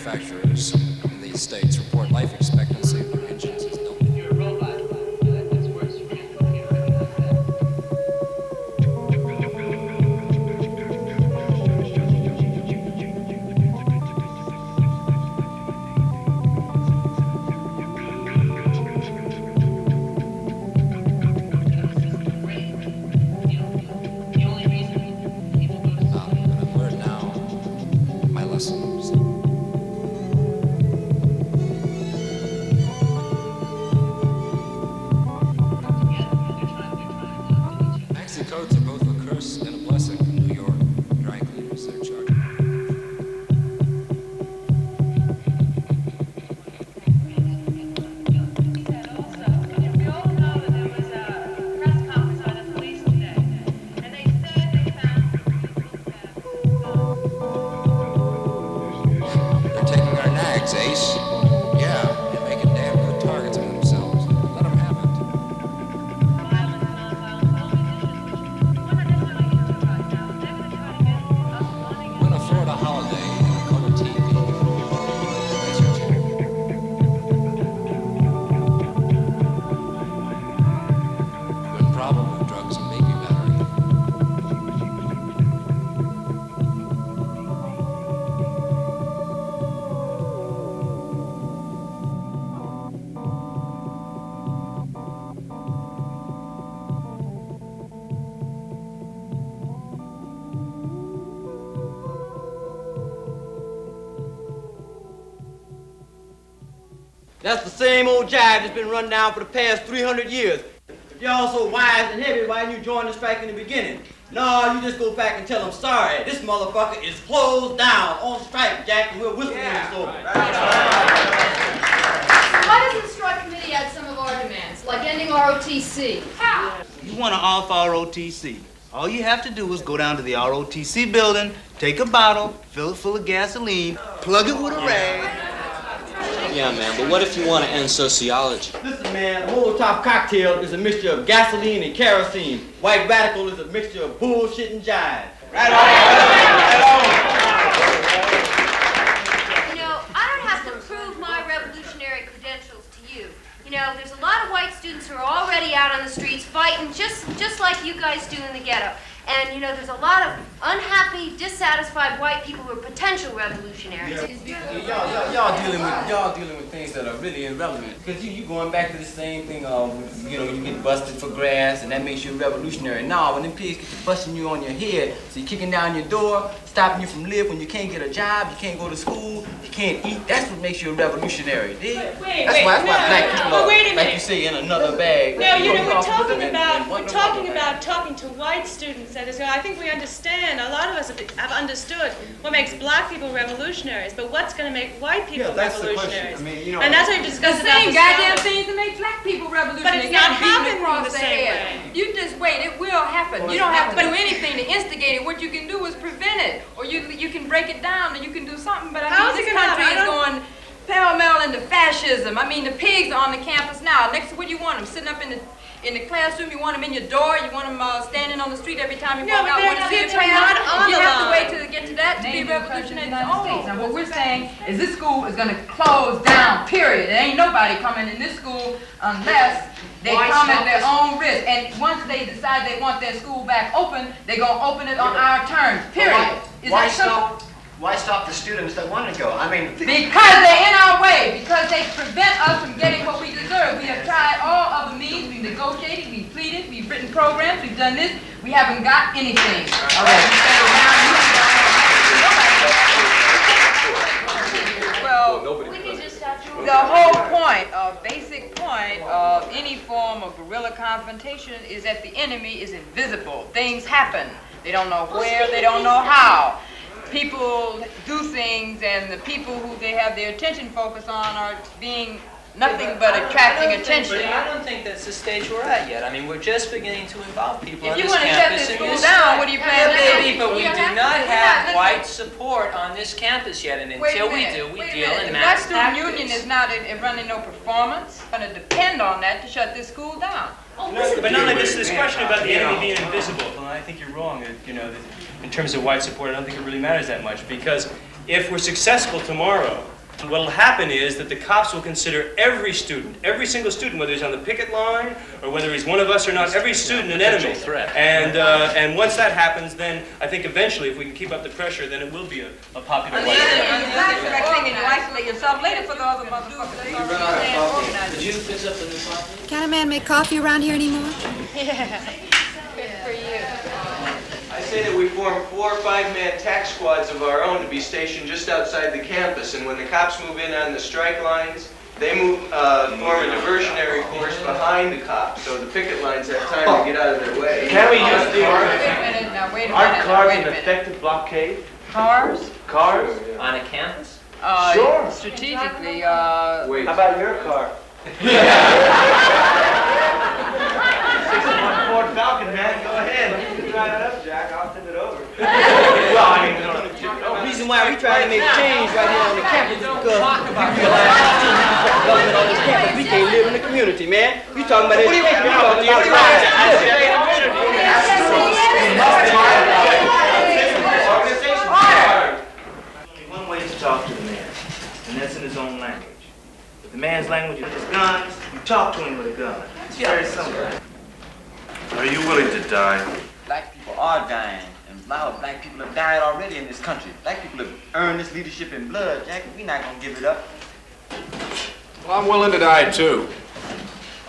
manufacturers in these states report life expectancy of their engines is double. You're a robot. That's worse for you. Coats are both a curse and a blessing from New York. Dry cleaners, they're charged. They're taking our nags, Ace. Yeah, and making damn good targets of themselves. Let them have it. That's the same old jive that's been run down for the past 300 years. If y'all so wise and heavy, why didn't you join the strike in the beginning? No, you just go back and tell them, sorry, this motherfucker is closed down on strike, Jack, and we'll whistle when it's over. Why doesn't the strike committee add some of our demands, like ending ROTC? How? You want to off ROTC. All you have to do is go down to the ROTC building, take a bottle, fill it full of gasoline, plug it with a rag. Yeah, man, but what if you want to end sociology? Listen, man, a Molotov cocktail is a mixture of gasoline and kerosene. White radical is a mixture of bullshit and jive. Right on. You know, I don't have to prove my revolutionary credentials to you. You know, there's a lot of white students who are already out on the streets fighting just like you guys do in the ghetto. And, you know, there's a lot of unhappy, dissatisfied white people who are potential revolutionaries. Y'all dealing with things that are really irrelevant. Because you going back to the same thing you know, you get busted for grass and that makes you a revolutionary. No, when them pigs get to busting you on your head, so you're kicking down your door, stopping you from living when you can't get a job, you can't go to school, you can't eat, that's what makes you a revolutionary, dig? That's why black people are, like you say, in another bag. No, you know, we're talking about talking to white students. That is, I think we understand, a lot of us have understood what makes black people revolutionaries, but what's going to make white people revolutionaries? I mean, you know, and that's what we discussed the same goddamn things that make black people revolutionary. But it's not happening across the same way. You just wait, it will happen. You don't have to do anything to instigate it. What you can do is prevent it, or you can break it down, or you can do something. But I mean, this country is going pell-mell into fascism. I mean, the pigs are on the campus now. Next, what do you want them sitting up in the classroom? You want them in your door? You want them standing on the street every time you walk out? No, but kids are not on You the have to line. wait to get to that to be revolutionary. Now, what we're saying is this school is going to close down, period. There ain't nobody coming in this school unless they come at their own risk. And once they decide they want their school back open, they're going to open it on our terms, period. Is that simple? Why stop the students that want to go? I mean... Because they're in our way. Because they prevent us from getting what we deserve. We have tried all other means. We've negotiated, we've pleaded, we've written programs, we've done this. We haven't got anything. All right. Well, the whole point, basic point of any form of guerrilla confrontation is that the enemy is invisible. Things happen. They don't know where, they don't know how. People do things, and the people who they have their attention focused on are being nothing but attracting attention. I don't think that's the stage we're at yet. I mean, we're just beginning to involve people on If you this want to shut campus. this school down, what do you plan to do? Baby, but we do not have white support on this campus yet, and until we do, we deal in mass If that student tactics. union is not running no performance, it's going to depend on that to shut this school down. But not like this question about the enemy being invisible. Well, I think you're wrong. You know, in terms of white support, I don't think it really matters that much, because if we're successful tomorrow What'll happen is that the cops will consider every student, every single student, whether he's on the picket line or whether he's one of us or not, every student an enemy. And once that happens, then I think eventually, if we can keep up the pressure, then it will be a popular white And you isolate yourself later for the other motherfuckers. Did you fix up the new coffee? Can a man make coffee around here anymore? Yeah. Good for you. I say that we form 4 or 5-man tax squads of our own to be stationed just outside the campus, and when the cops move in on the strike lines, they form a diversionary force behind the cops, so the picket lines have time to get out of their way. Can we use the Wait a minute. Aren't cars an effective blockade? Cars? Cars? On a campus? Sure. Strategically, Wait. How about your car? 6-1 Ford Falcon, man. Go ahead. You can drive it up, Jack. I'll send it over. Well, I mean, The reason why we trying to make change right here on the campus is because we realize government on this campus, we can't live in the community, man. We talking about education, we talking about Only one way to talk to the man, and that's in his own language. If the man's language is his guns, you talk to him with a gun. It's very simple. Are you willing to die? Black people are dying, and a lot of black people have died already in this country. Black people have earned this leadership in blood, Jack. We're not gonna give it up. Well, I'm willing to die, too.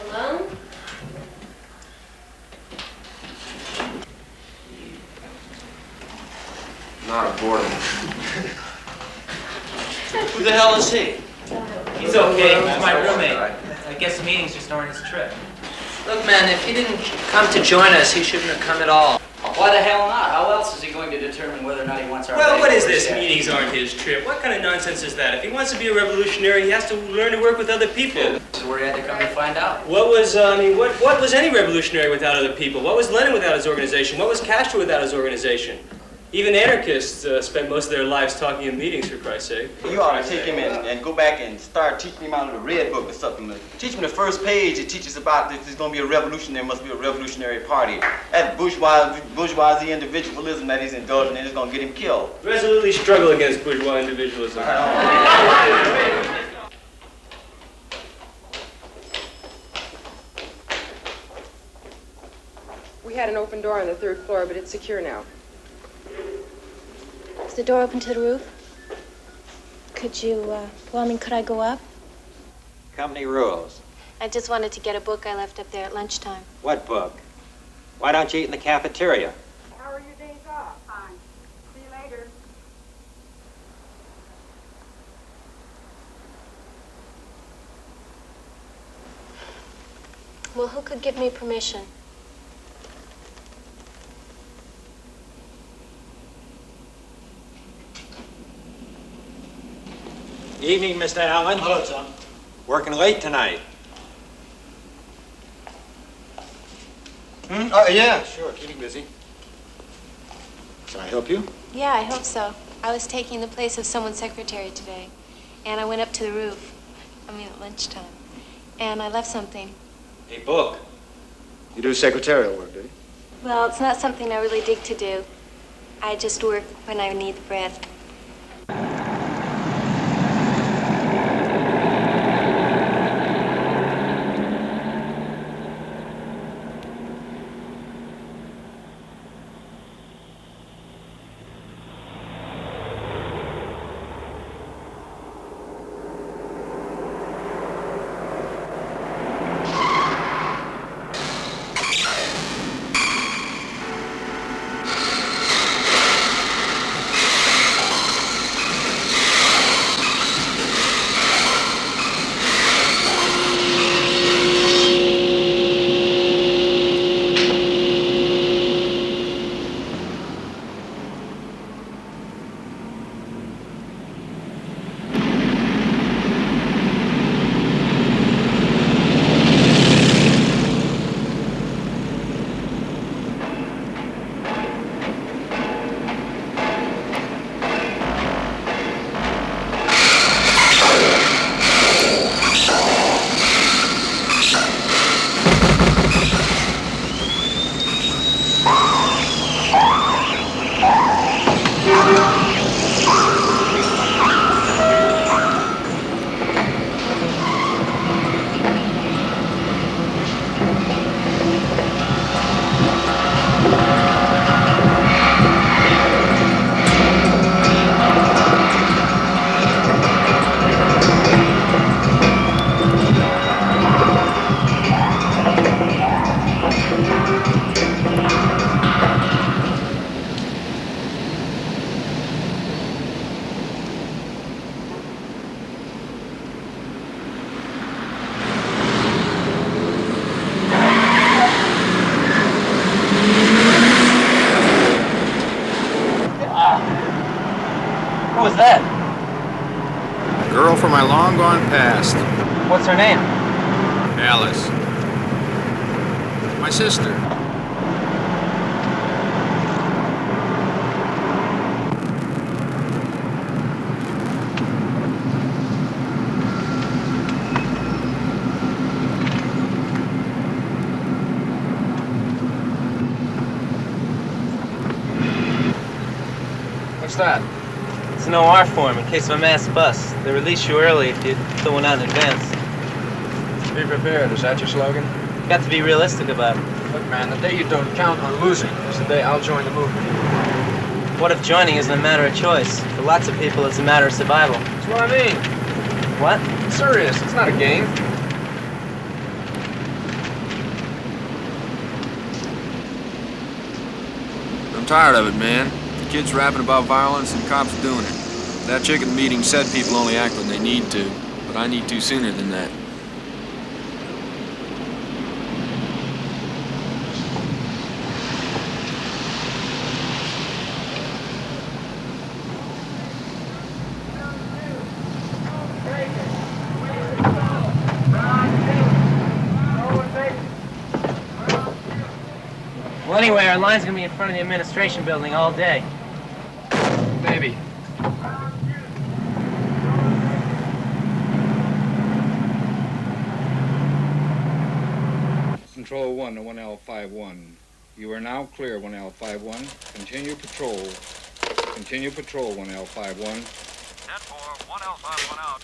Alone? Not a boredom. Who the hell is he? He's okay. He's my roommate. I guess the meeting's just during his trip. Look, man, if he didn't come to join us, he shouldn't have come at all. Why the hell not? How else is he going to determine whether or not he wants our Well, what is labor? this? Meetings aren't his trip. What kind of nonsense is that? If he wants to be a revolutionary, he has to learn to work with other people. This is where he had to come to find out. What was, what was any revolutionary without other people? What was Lenin without his organization? What was Castro without his organization? Even anarchists spend most of their lives talking in meetings, for Christ's sake. You ought to take him and go back and start teaching him out of the Red Book or something. Teach him the first page. It teaches about if there's going to be a revolution, there must be a revolutionary party. That bourgeoisie individualism that he's indulging in is going to get him killed. Resolutely struggle against bourgeois individualism. We had an open door on the 3rd floor, but it's secure now. Is the door open to the roof? Could I go up? Company rules. I just wanted to get a book I left up there at lunchtime. What book? Why don't you eat in the cafeteria? How are your days off? Fine. See you later. Well, who could give me permission? Evening, Mr. Allen. Hello, Tom. Working late tonight. Yeah, sure. Keeping busy. Can I help you? Yeah, I hope so. I was taking the place of someone's secretary today, and I went up to the roof. At lunchtime. And I left something. A book. You do secretarial work, do you? Well, it's not something I really dig to do. I just work when I need the bread. Girl from my long-gone past. What's her name? Alice. My sister. What's that? It's an OR form in case of a mass bust. They release you early if you fill one out in advance. Be prepared, is that your slogan? You got to be realistic about it. Look, man, the day you don't count on losing is the day I'll join the movement. What if joining isn't a matter of choice? For lots of people, it's a matter of survival. That's what I mean. What? I'm serious, it's not a game. I'm tired of it, man. The kids rapping about violence and cops doing it. That chick at the meeting said people only act when they need to, but I need to sooner than that. Well, anyway, our line's gonna be in front of the administration building all day. Maybe. Control 1 to 1L51. You are now clear, 1L51. Continue patrol. Continue patrol, 1L51. 10-4, 1L51 out.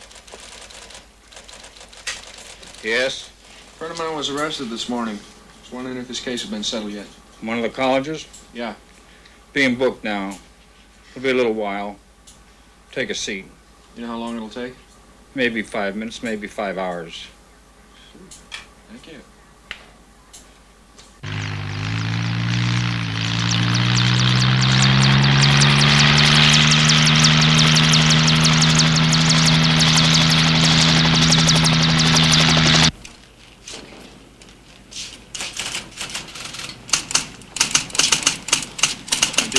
Yes? A friend of mine was arrested this morning. I was wondering if his case had been settled yet. One of the colleges? Yeah. Being booked now. It'll be a little while. Take a seat. You know how long it'll take? Maybe 5 minutes, maybe 5 hours. Thank you.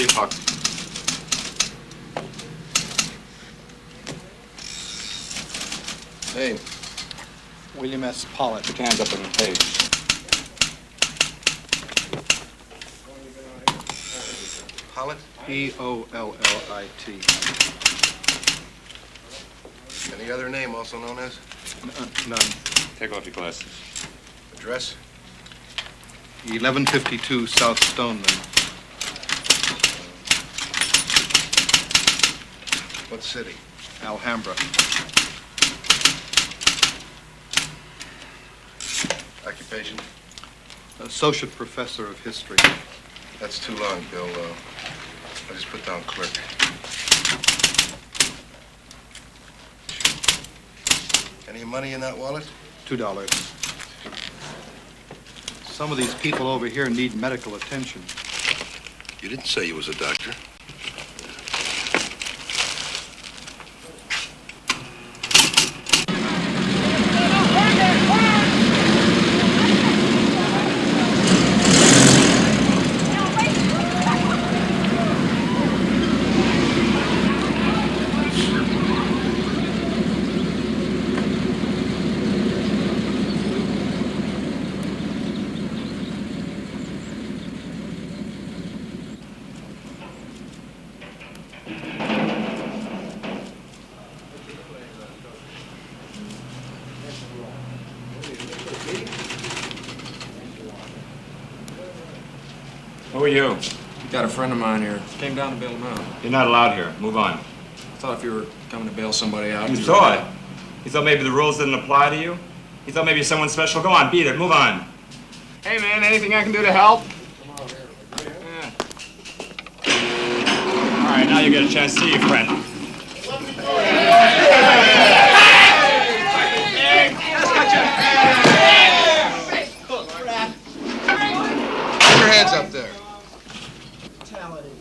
Fox. Hey. William S. Pollitt. Put your hands up on the page. Pollitt? P-O-L-L-I-T. Any other name also known as? None. Take off your glasses. Address? 1152 South Stoneman. What city? Alhambra. Occupation? Associate Professor of History. That's too long, Bill. I just put down clerk. Any money in that wallet? $2. Some of these people over here need medical attention. You didn't say you was a doctor. Who are you? Got a friend of mine here. Came down to bail him out. You're not allowed here. Move on. I thought if you were coming to bail somebody out... You thought? You thought maybe the rules didn't apply to you? You thought maybe someone special? Go on, beat it. Move on. Hey, man, anything I can do to help? All right, now you get a chance to see your friend. Put your hands up there.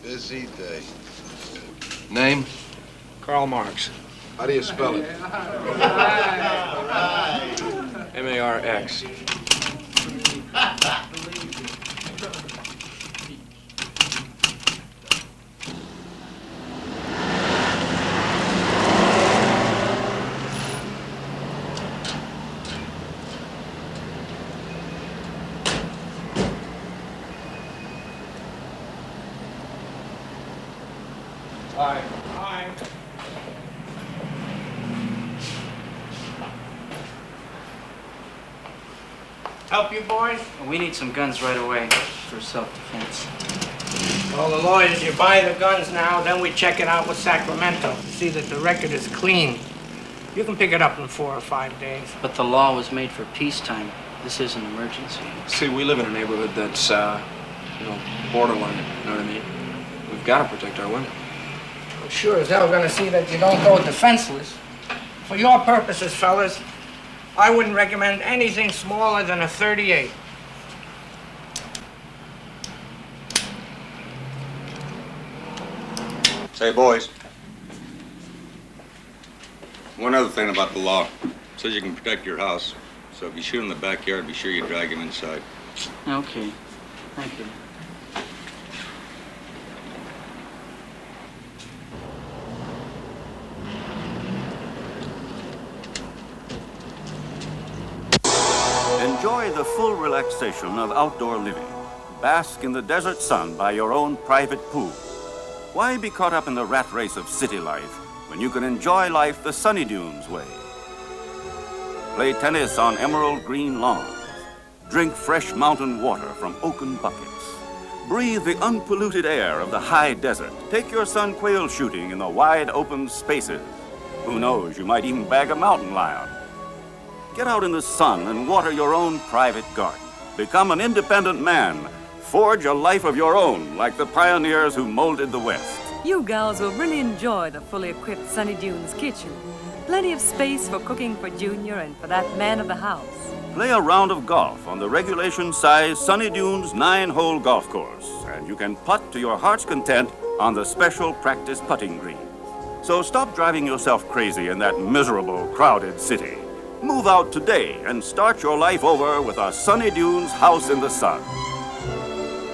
Busy day. Name? Karl Marx. How do you spell it? M-A-R-X. Aye. Aye. Help you, boys? We need some guns right away for self-defense. Well, the law is you buy the guns now, then we check it out with Sacramento. See that the record is clean. You can pick it up in 4 or 5 days. But the law was made for peacetime. This is an emergency. See, we live in a neighborhood that's, borderline, you know what I mean? We've got to protect our women. Well, sure as hell gonna see that you don't go defenseless. For your purposes, fellas, I wouldn't recommend anything smaller than a .38. Say, boys. One other thing about the law. It says you can protect your house. So if you shoot in the backyard, be sure you drag him inside. Okay. Thank you. Enjoy the full relaxation of outdoor living. Bask in the desert sun by your own private pool. Why be caught up in the rat race of city life when you can enjoy life the Sunny Dunes way? Play tennis on emerald green lawns. Drink fresh mountain water from oaken buckets. Breathe the unpolluted air of the high desert. Take your son quail shooting in the wide open spaces. Who knows, you might even bag a mountain lion. Get out in the sun and water your own private garden. Become an independent man. Forge a life of your own, like the pioneers who molded the West. You gals will really enjoy the fully equipped Sunny Dunes kitchen. Plenty of space for cooking for Junior and for that man of the house. Play a round of golf on the regulation-size Sunny Dunes 9-hole golf course, and you can putt to your heart's content on the special practice putting green. So stop driving yourself crazy in that miserable, crowded city. Move out today and start your life over with a Sunny Dunes house in the sun.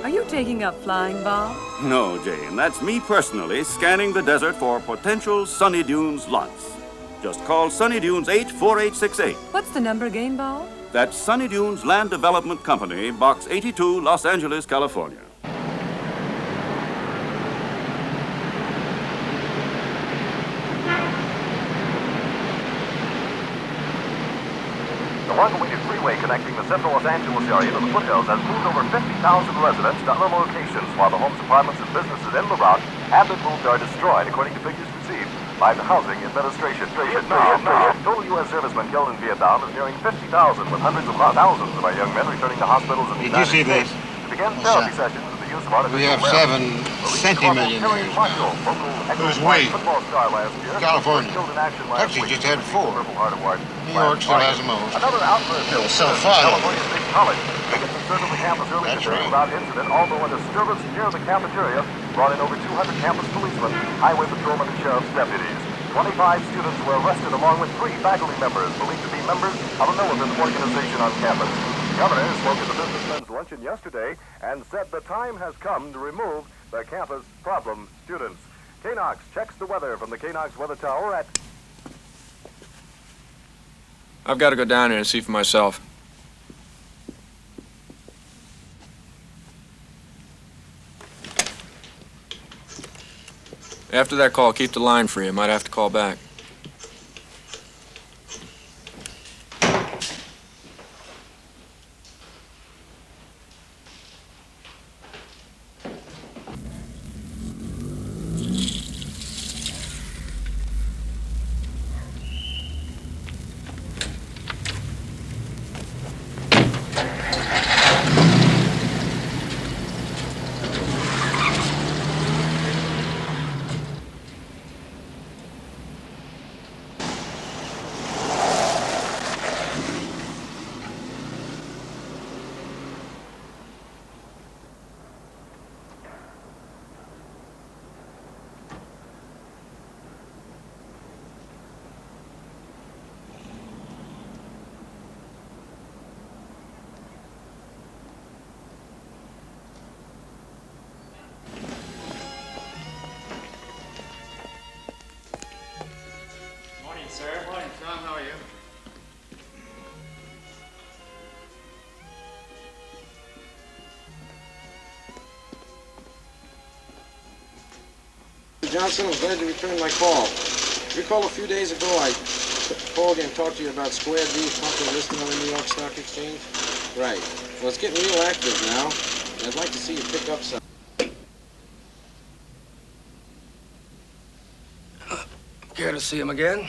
Are you taking up flying, Bob? No, Jane, that's me personally scanning the desert for potential Sunny Dunes lots. Just call Sunny Dunes 84868. What's the number again, Bob? That's Sunny Dunes Land Development Company, Box 82, Los Angeles, California. The long-awaited freeway connecting the central Los Angeles area to the foothills has moved over 50,000 residents to other locations, while the homes, apartments, and businesses in the route have been moved or destroyed, according to figures received by the Housing Administration. Total U.S. servicemen killed in Vietnam is nearing 50,000, with hundreds of thousands of our young men returning to hospitals in the United States to begin therapy sessions with the use of artificial We have 7 centimillionaires now. Who's we? California. Texas just had 4. New York still has the most. It was so fun. That's right. Without incident, although a disturbance near the cafeteria brought in over 200 campus policemen, highway patrolmen, and sheriff's deputies. 25 students were arrested along with 3 faculty members believed to be members of a militant organization on campus. The governor spoke at the businessmen's luncheon yesterday and said the time has come to remove the campus problem students. KNOX checks the weather from the KNOX Weather Tower at... I've got to go down there and see for myself. After that call, keep the line free. I might have to call back. Johnson. I'm glad you returned my call. Recall a few days ago I called you and talked to you about Square D properly listed on the New York Stock Exchange? Right. Well, it's getting real active now, and I'd like to see you pick up some. Care to see him again?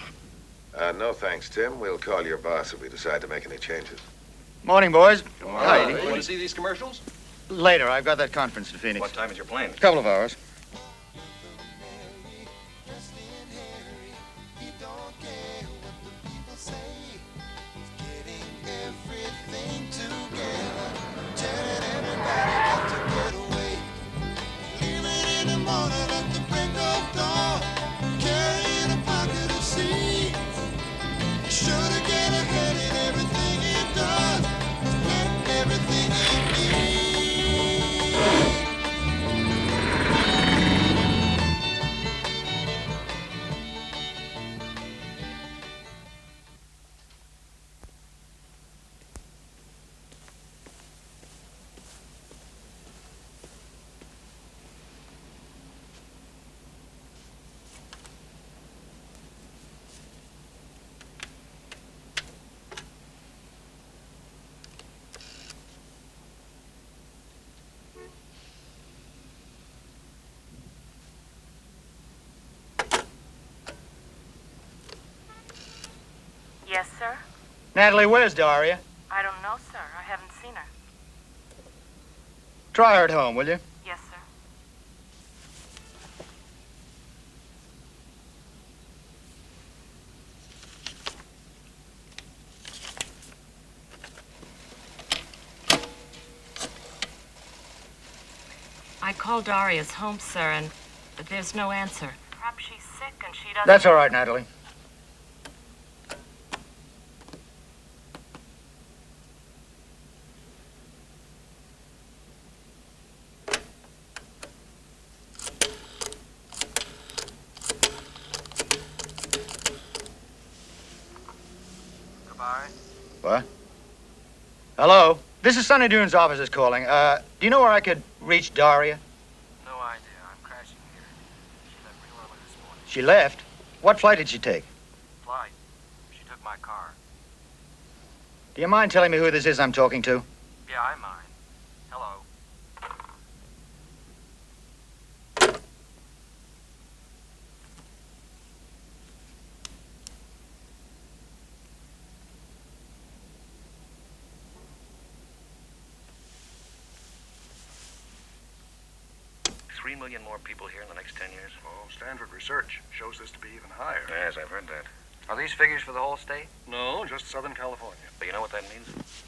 No thanks, Tim. We'll call your boss if we decide to make any changes. Morning, boys. Hi. You Want to see these commercials? Later. I've got that conference in Phoenix. What time is your plane? Couple of hours. Yes, sir? Natalie, where's Daria? I don't know, sir. I haven't seen her. Try her at home, will you? Yes, sir. I called Daria's home, sir, and there's no answer. Perhaps she's sick and she doesn't... That's all right, Natalie. What? Hello? This is Sunny Dune's office calling. Do you know where I could reach Daria? No idea. I'm crashing here. She left real early this morning. She left? What flight did she take? Flight. She took my car. Do you mind telling me who this is I'm talking to? Yeah, I mind. Hello. $3 million more people here in the next 10 years? Oh, Stanford research shows this to be even higher. Yes, I've heard that. Are these figures for the whole state? No, just Southern California. But you know what that means?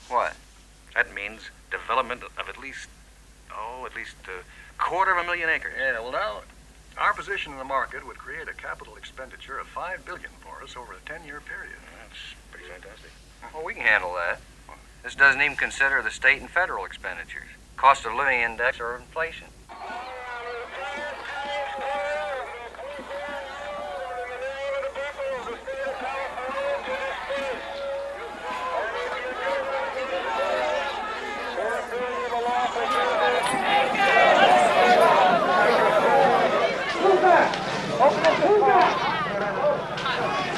What? That means development of at least a $250,000 acres. Yeah, well now, our position in the market would create a capital expenditure of $5 billion for us over a 10-year period. That's pretty fantastic. Well, we can handle that. This doesn't even consider the state and federal expenditures, cost of living index, or inflation.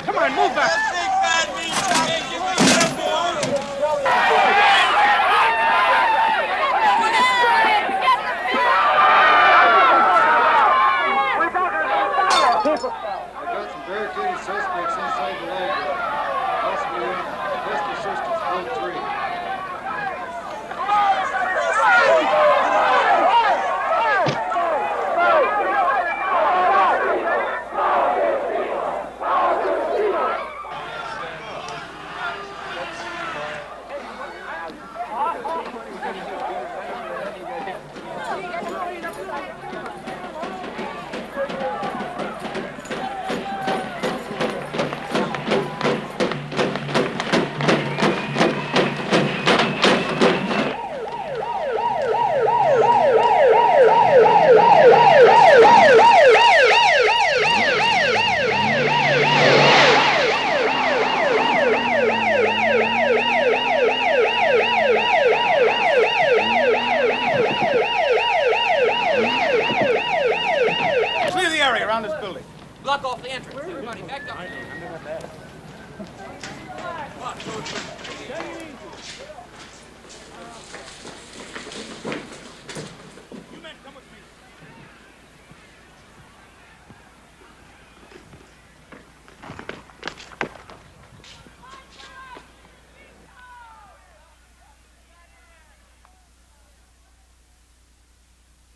Come on, move back. I got some barricaded suspects inside the library. Possibly best assistance, code 3.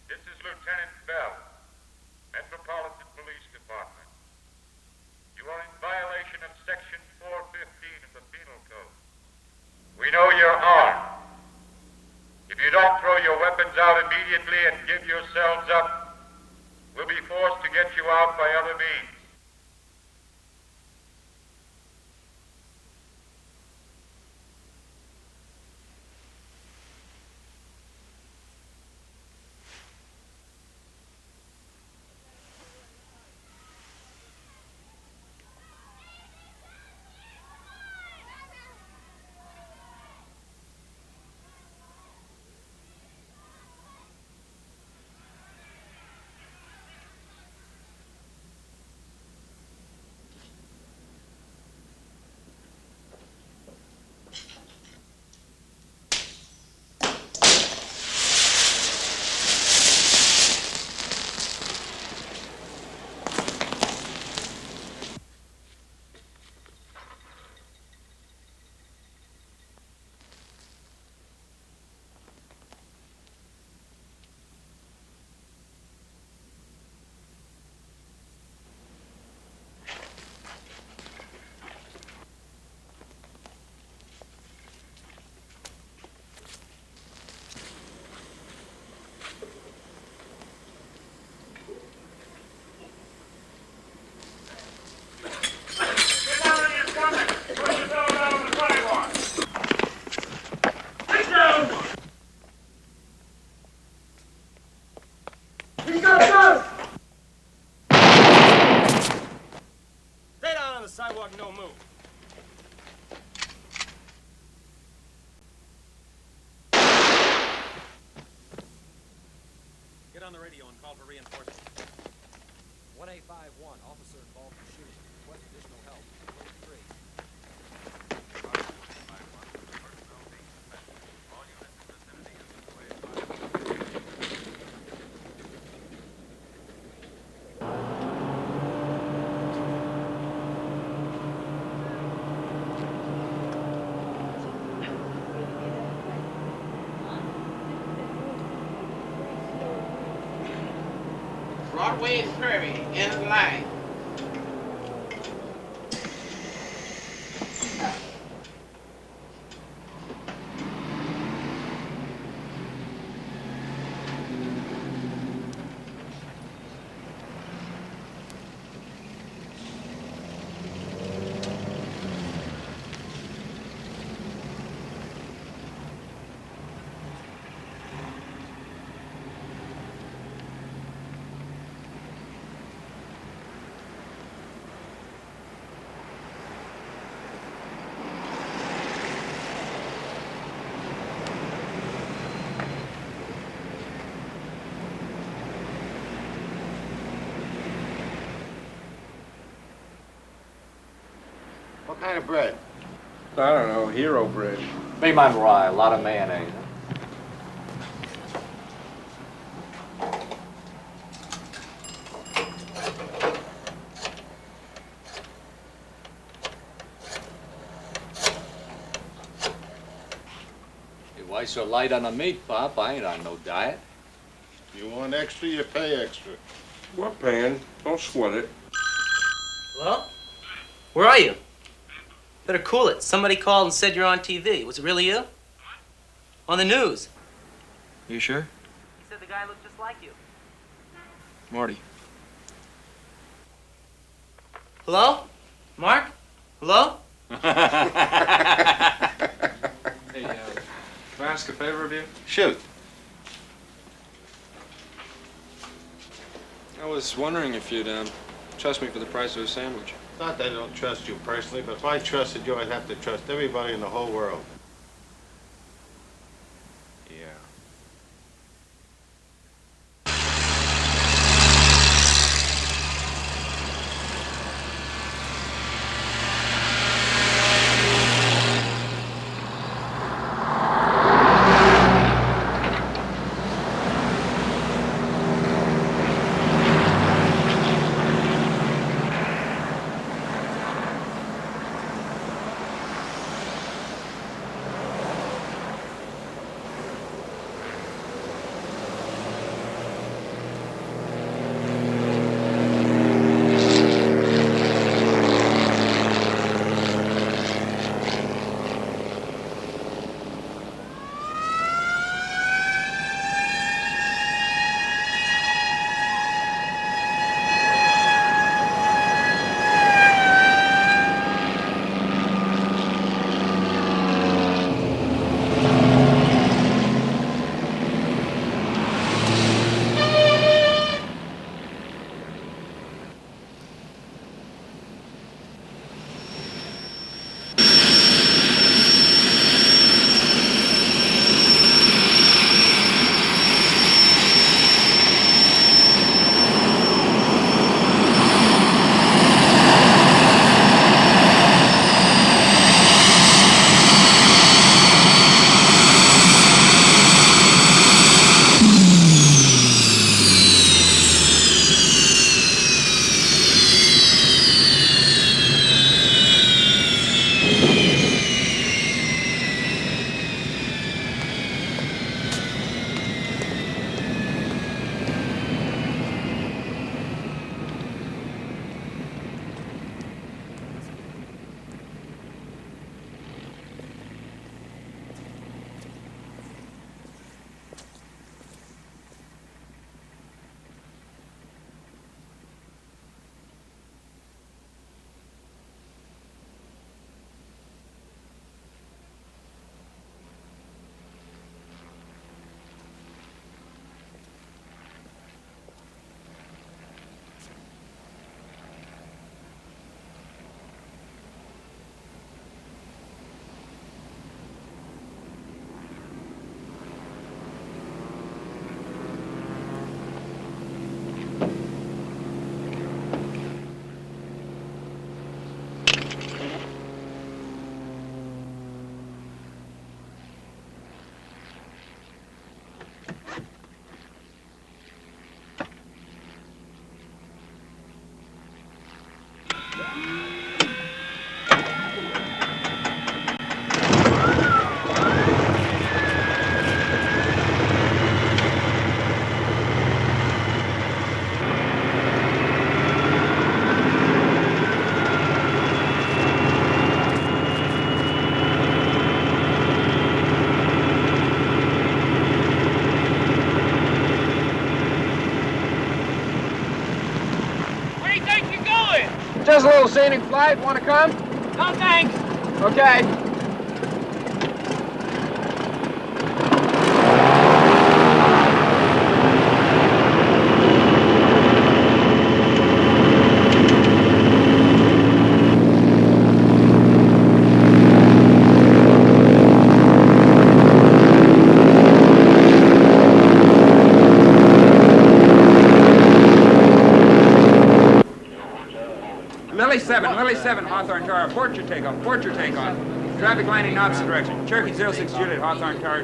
This is Lieutenant Bell, Metropolitan Police Department. You are in violation of Section 415 of the Penal Code. We know you're armed. If you don't throw your weapons out immediately and give yourselves up, we'll be forced to get you out by other means. Stay down on the sidewalk, no move. Get on the radio and call for reinforcements. 1A51, officer involved in shooting. Request additional help. 23. Broadway and Prairie, end of the line. What kind of bread? I don't know, hero bread. Make mine rye, a lot of mayonnaise. Hey, why so light on the meat, Pop? I ain't on no diet. You want extra, you pay extra. We're paying. Don't sweat it. Hello? Where are you? Better cool it. Somebody called and said you're on TV. Was it really you? On the news. You sure? He said the guy looked just like you. Marty. Hello? Mark? Hello? Hey, can I ask a favor of you? Shoot. I was wondering if you'd trust me for the price of a sandwich. Not that I don't trust you personally, but if I trusted you, I'd have to trust everybody in the whole world. Yeah. little scenic flight. Want to come? No, thanks. Okay. Lily 7, Hawthorne Tower. Port your takeoff. Port your takeoff. Traffic lining opposite direction. Cherokee 06 Juliet, Hawthorne Tower.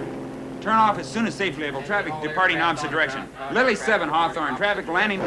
Turn off as soon as safely able. Traffic departing opposite direction. Lily 7, Hawthorne. Traffic landing.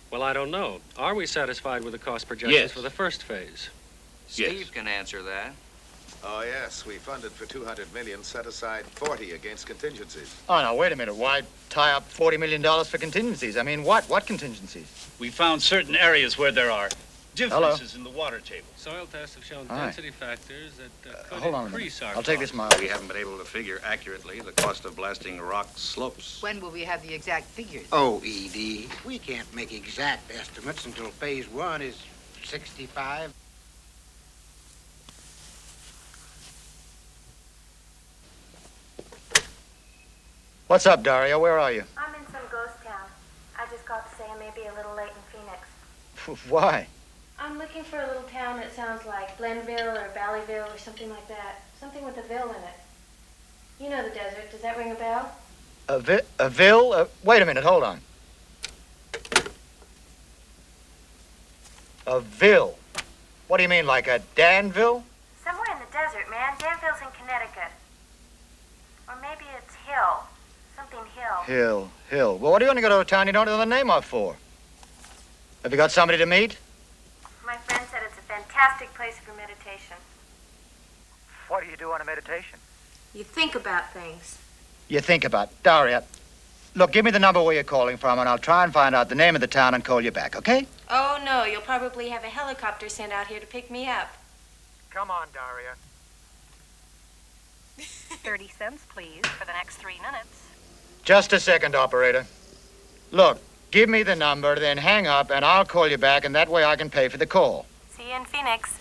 Well, I don't know. Are we satisfied with the cost projections for the first phase? Steve can answer that. Oh, yes. We funded for 200 million, set aside 40 against contingencies. Oh, now, wait a minute. Why tie up $40 million for contingencies? I mean, what? What contingencies? We found certain areas where there are differences in the water table. Soil tests have shown All right. density factors that could Hold on a increase minute. our I'll take this costs. mile. We haven't been able to figure accurately the cost of blasting rock slopes. When will we have the exact figures? Oh, E.D., we can't make exact estimates until phase 1 is 65. What's up, Dario? Where are you? I'm in some ghost town. I just called to say I may be a little late in Phoenix. Why? I'm looking for a little town that sounds like Glenville or Valleyville or something like that. Something with a ville in it. You know the desert. Does that ring a bell? A ville? Wait a minute. Hold on. A ville? What do you mean, like a Danville? Somewhere in the desert, man. Danville's in Connecticut. Or maybe it's Hill. Something Hill. Hill. Well, what do you want to go to a town you don't know the name of for? Have you got somebody to meet? My friend said it's a fantastic place for meditation. What do you do on a meditation? You think about things. You think about. Daria, look, give me the number where you're calling from, and I'll try and find out the name of the town and call you back, okay? Oh, no. You'll probably have a helicopter sent out here to pick me up. Come on, Daria. 30 cents, please, for the next 3 minutes. Just a second, operator. Look, give me the number, then hang up, and I'll call you back, and that way I can pay for the call. See you in Phoenix.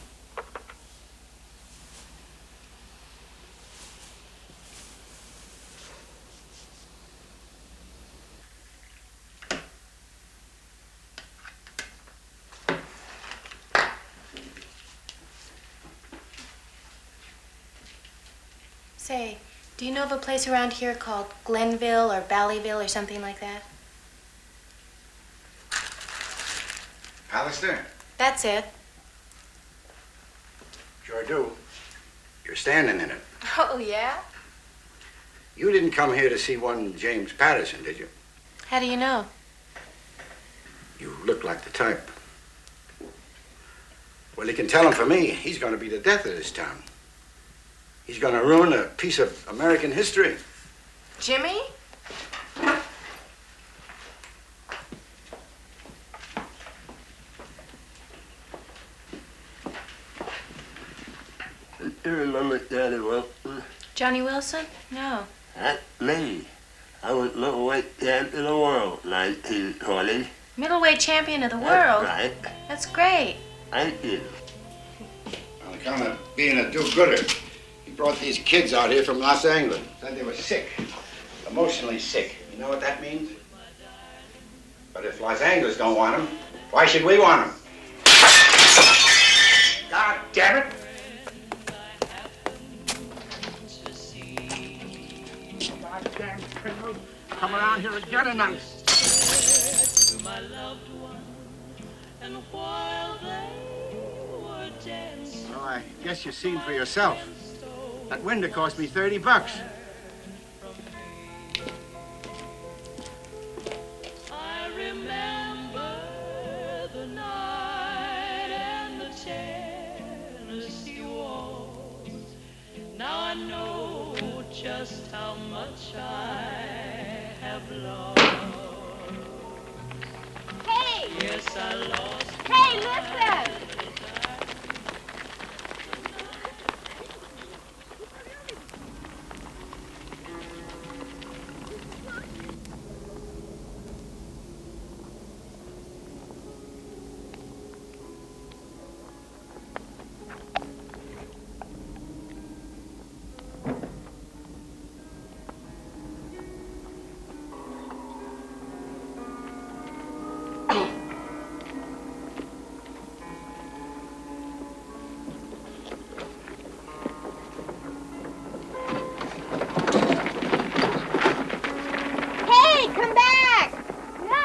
Say, do you know of a place around here called Glenville or Valleyville or something like that? Alistair? That's it. Sure do. You're standing in it. Oh, yeah? You didn't come here to see one James Patterson, did you? How do you know? You look like the type. Well, you can tell him for me, he's going to be the death of this town. He's gonna ruin a piece of American history. Jimmy? You remember Daddy Wilson? Johnny Wilson? No. That's me. I was middleweight champion of the world, 1920. Middleweight champion of the world? Right. That's great. Thank you. On account of being a do-gooder, he brought these kids out here from Los Angeles. Said they were sick, emotionally sick. You know what that means? But if Los Angeles don't want them, why should we want them? God damn it! Goddamn criminals. Come around here and get a knife. Well, I guess you've seen for yourself. That window cost me $30. I remember the night and the Tennessee walls. Now I know just how much I have lost. Hey! Yes, I lost. Hey, listen! Hey, come back! No!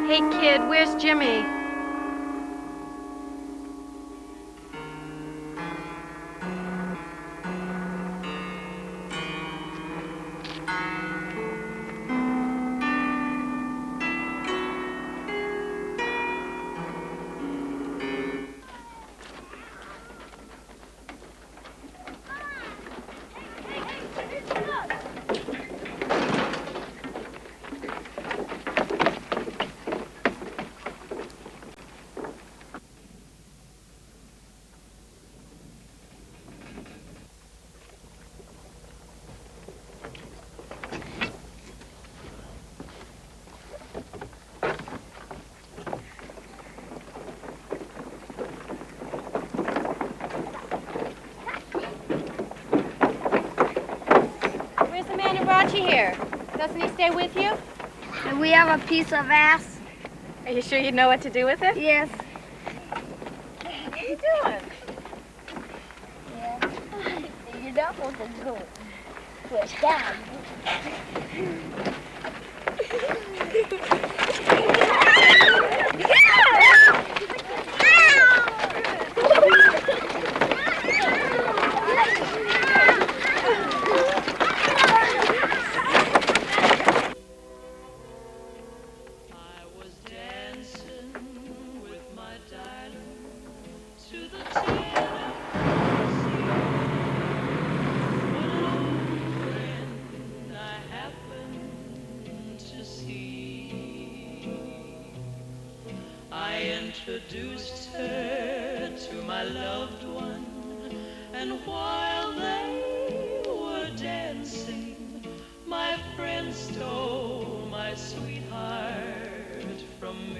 Hey, kid, where's Jimmy? Where's the man who brought you here? Doesn't he stay with you? And we have a piece of ass. Are you sure you know what to do with it? Yes. What are you doing? Yeah. You're not supposed to go. Push down. Introduced her to my loved one, and while they were dancing, my friend stole my sweetheart from me.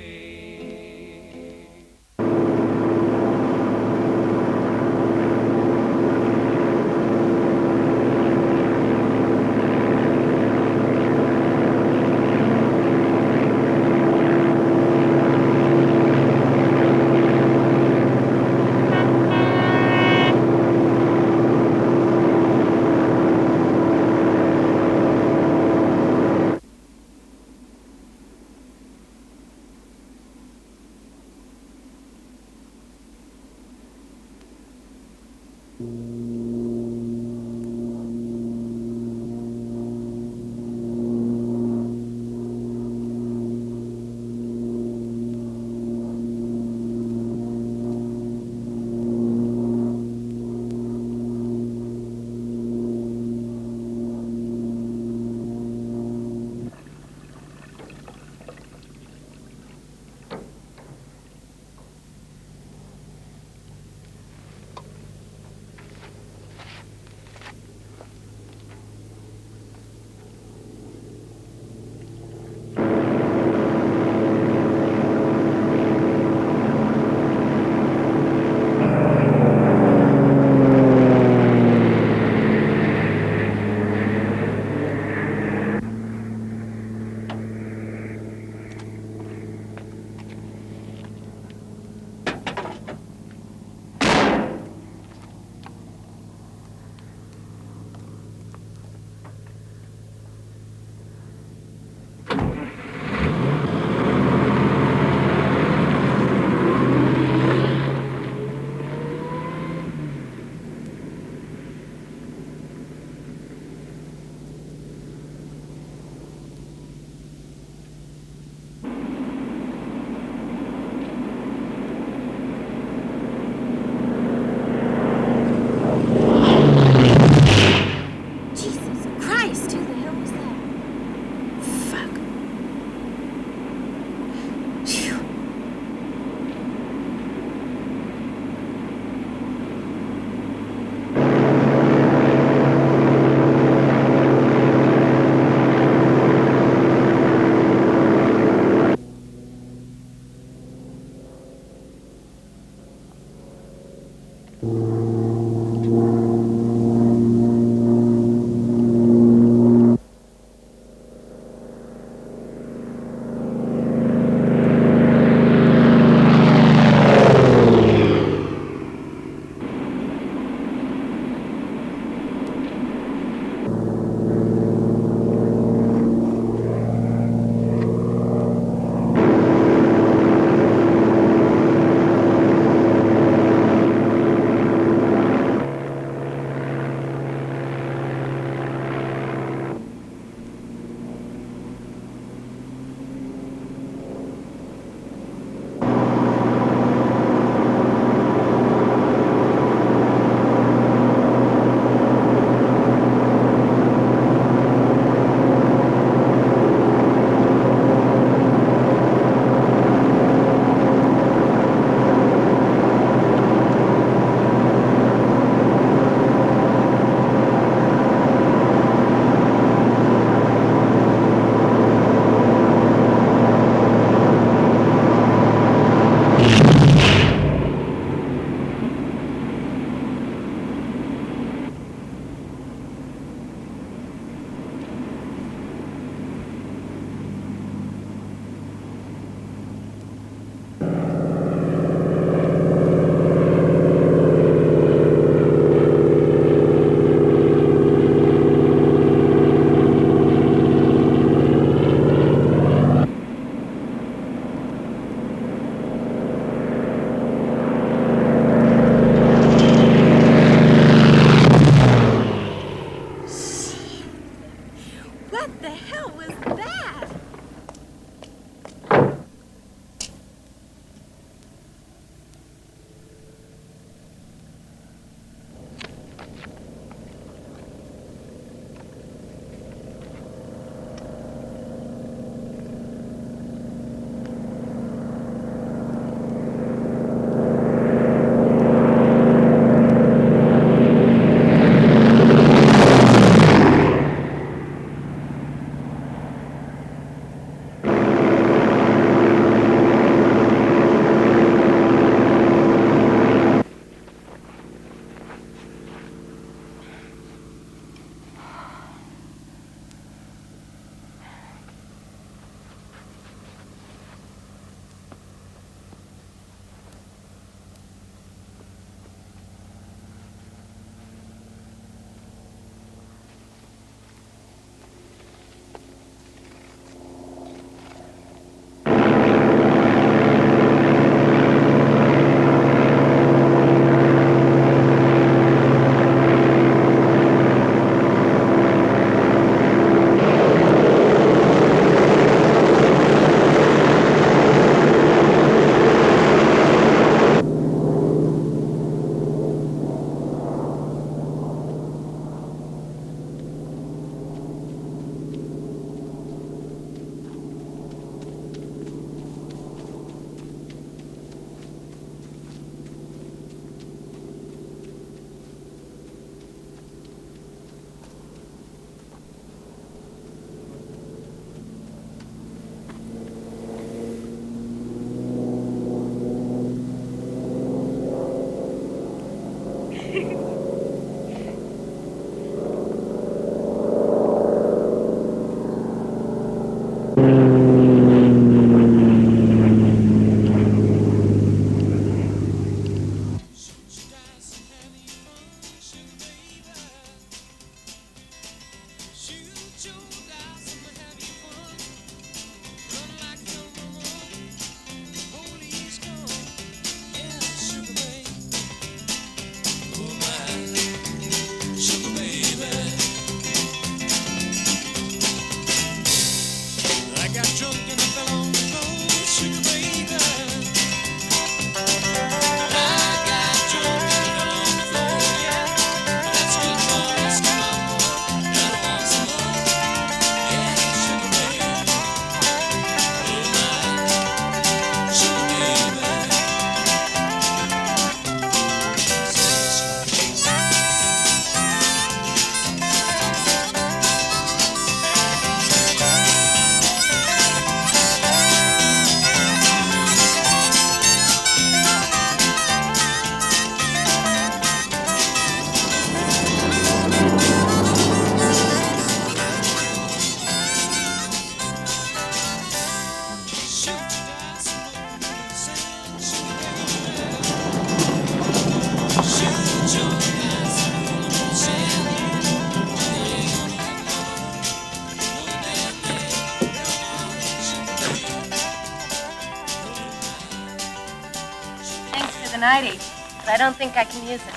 the 90, but I don't think I can use it.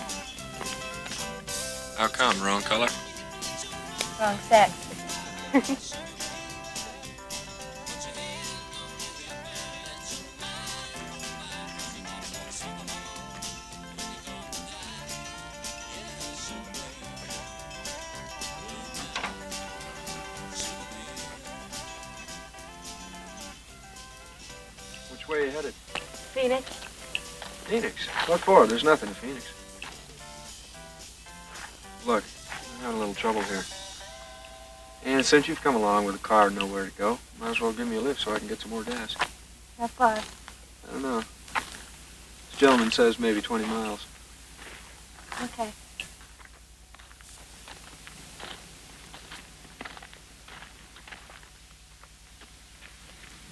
How come? Wrong color? Wrong sex. Which way are you headed? Phoenix? Phoenix? What for? There's nothing in Phoenix. Look, I'm having a little trouble here. And since you've come along with a car and know where to go, might as well give me a lift so I can get some more gas. How far? I don't know. This gentleman says maybe 20 miles. Okay.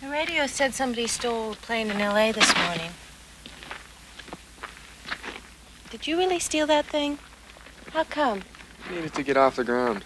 The radio said somebody stole a plane in L.A. this morning. Did you really steal that thing? How come? Needed to get off the ground.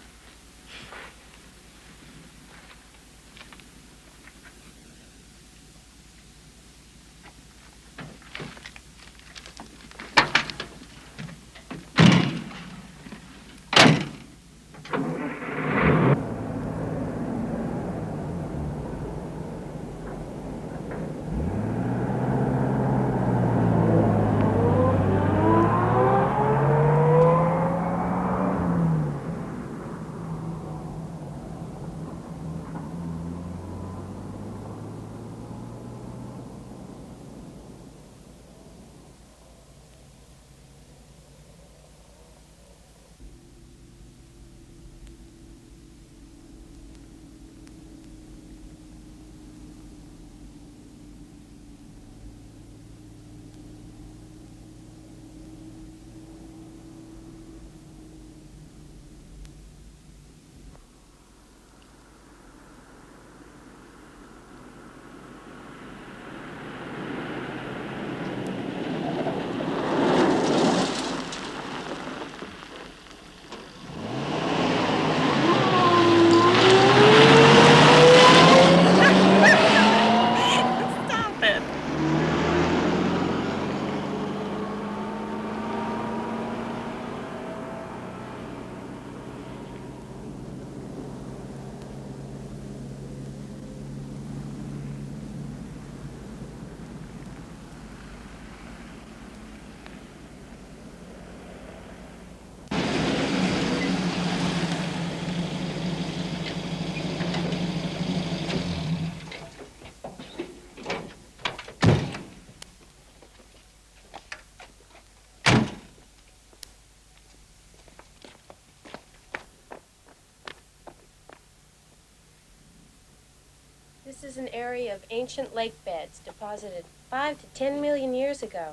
This is an area of ancient lake beds deposited 5 to 10 million years ago.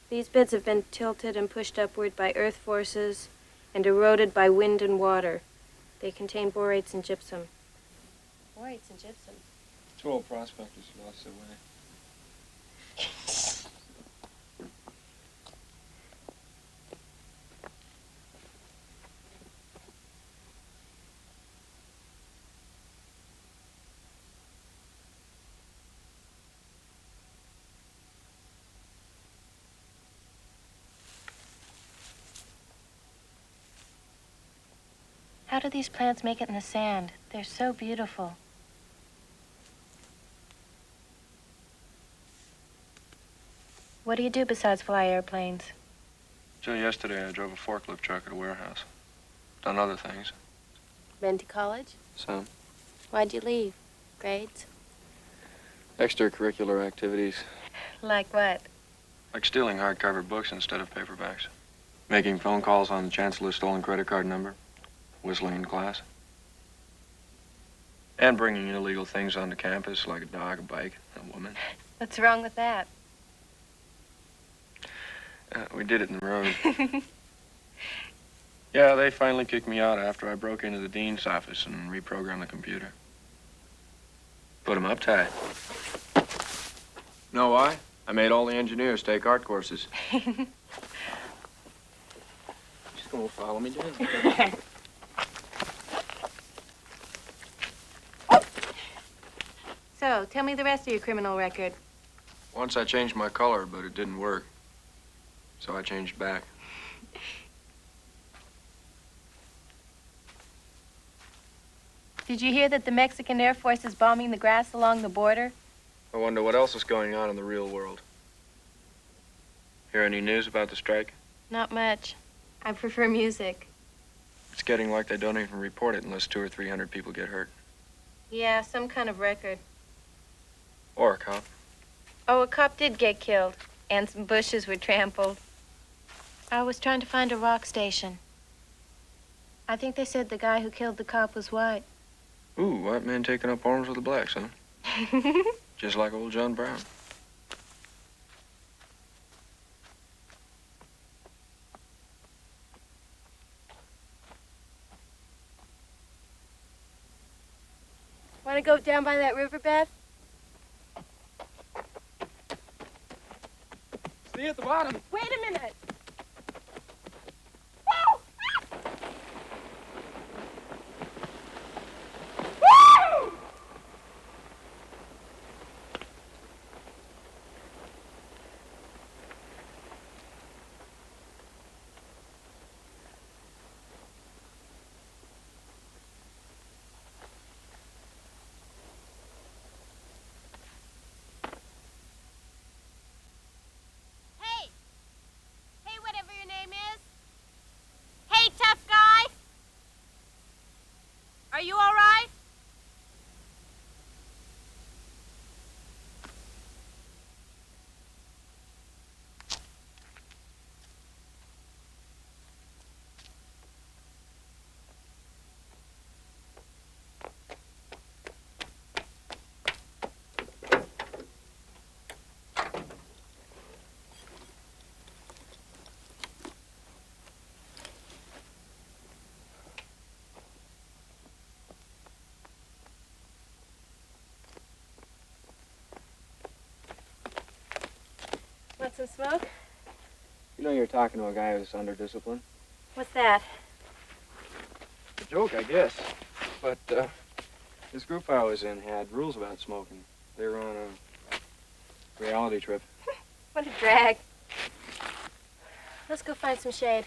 These beds have been tilted and pushed upward by earth forces and eroded by wind and water. They contain borates and gypsum. Borates and gypsum? Two old prospectors lost their way. How do these plants make it in the sand? They're so beautiful. What do you do besides fly airplanes? Till yesterday, I drove a forklift truck at a warehouse. Done other things. Been to college? Some. Why'd you leave? Grades? Extracurricular activities. Like what? Like stealing hardcover books instead of paperbacks. Making phone calls on the Chancellor's stolen credit card number. Whistling in class. And bringing illegal things onto campus, like a dog, a bike, a woman. What's wrong with that? We did it in the road. Yeah, they finally kicked me out after I broke into the dean's office and reprogrammed the computer. Put 'em up tight. Know why? I made all the engineers take art courses. Just gonna follow me down. So, tell me the rest of your criminal record. Once I changed my color, but it didn't work. So I changed back. Did you hear that the Mexican Air Force is bombing the grass along the border? I wonder what else is going on in the real world. Hear any news about the strike? Not much. I prefer music. It's getting like they don't even report it unless 200 or 300 people get hurt. Yeah, some kind of record. Or a cop. Oh, a cop did get killed, and some bushes were trampled. I was trying to find a rock station. I think they said the guy who killed the cop was white. Ooh, white man taking up arms with the blacks, huh? Just like old John Brown. Want to go down by that riverbed? See you at the bottom. Wait a minute. Are you all right? Want some smoke? You know you're talking to a guy who's under discipline. What's that? A joke, I guess. But, this group I was in had rules about smoking. They were on a reality trip. What a drag. Let's go find some shade.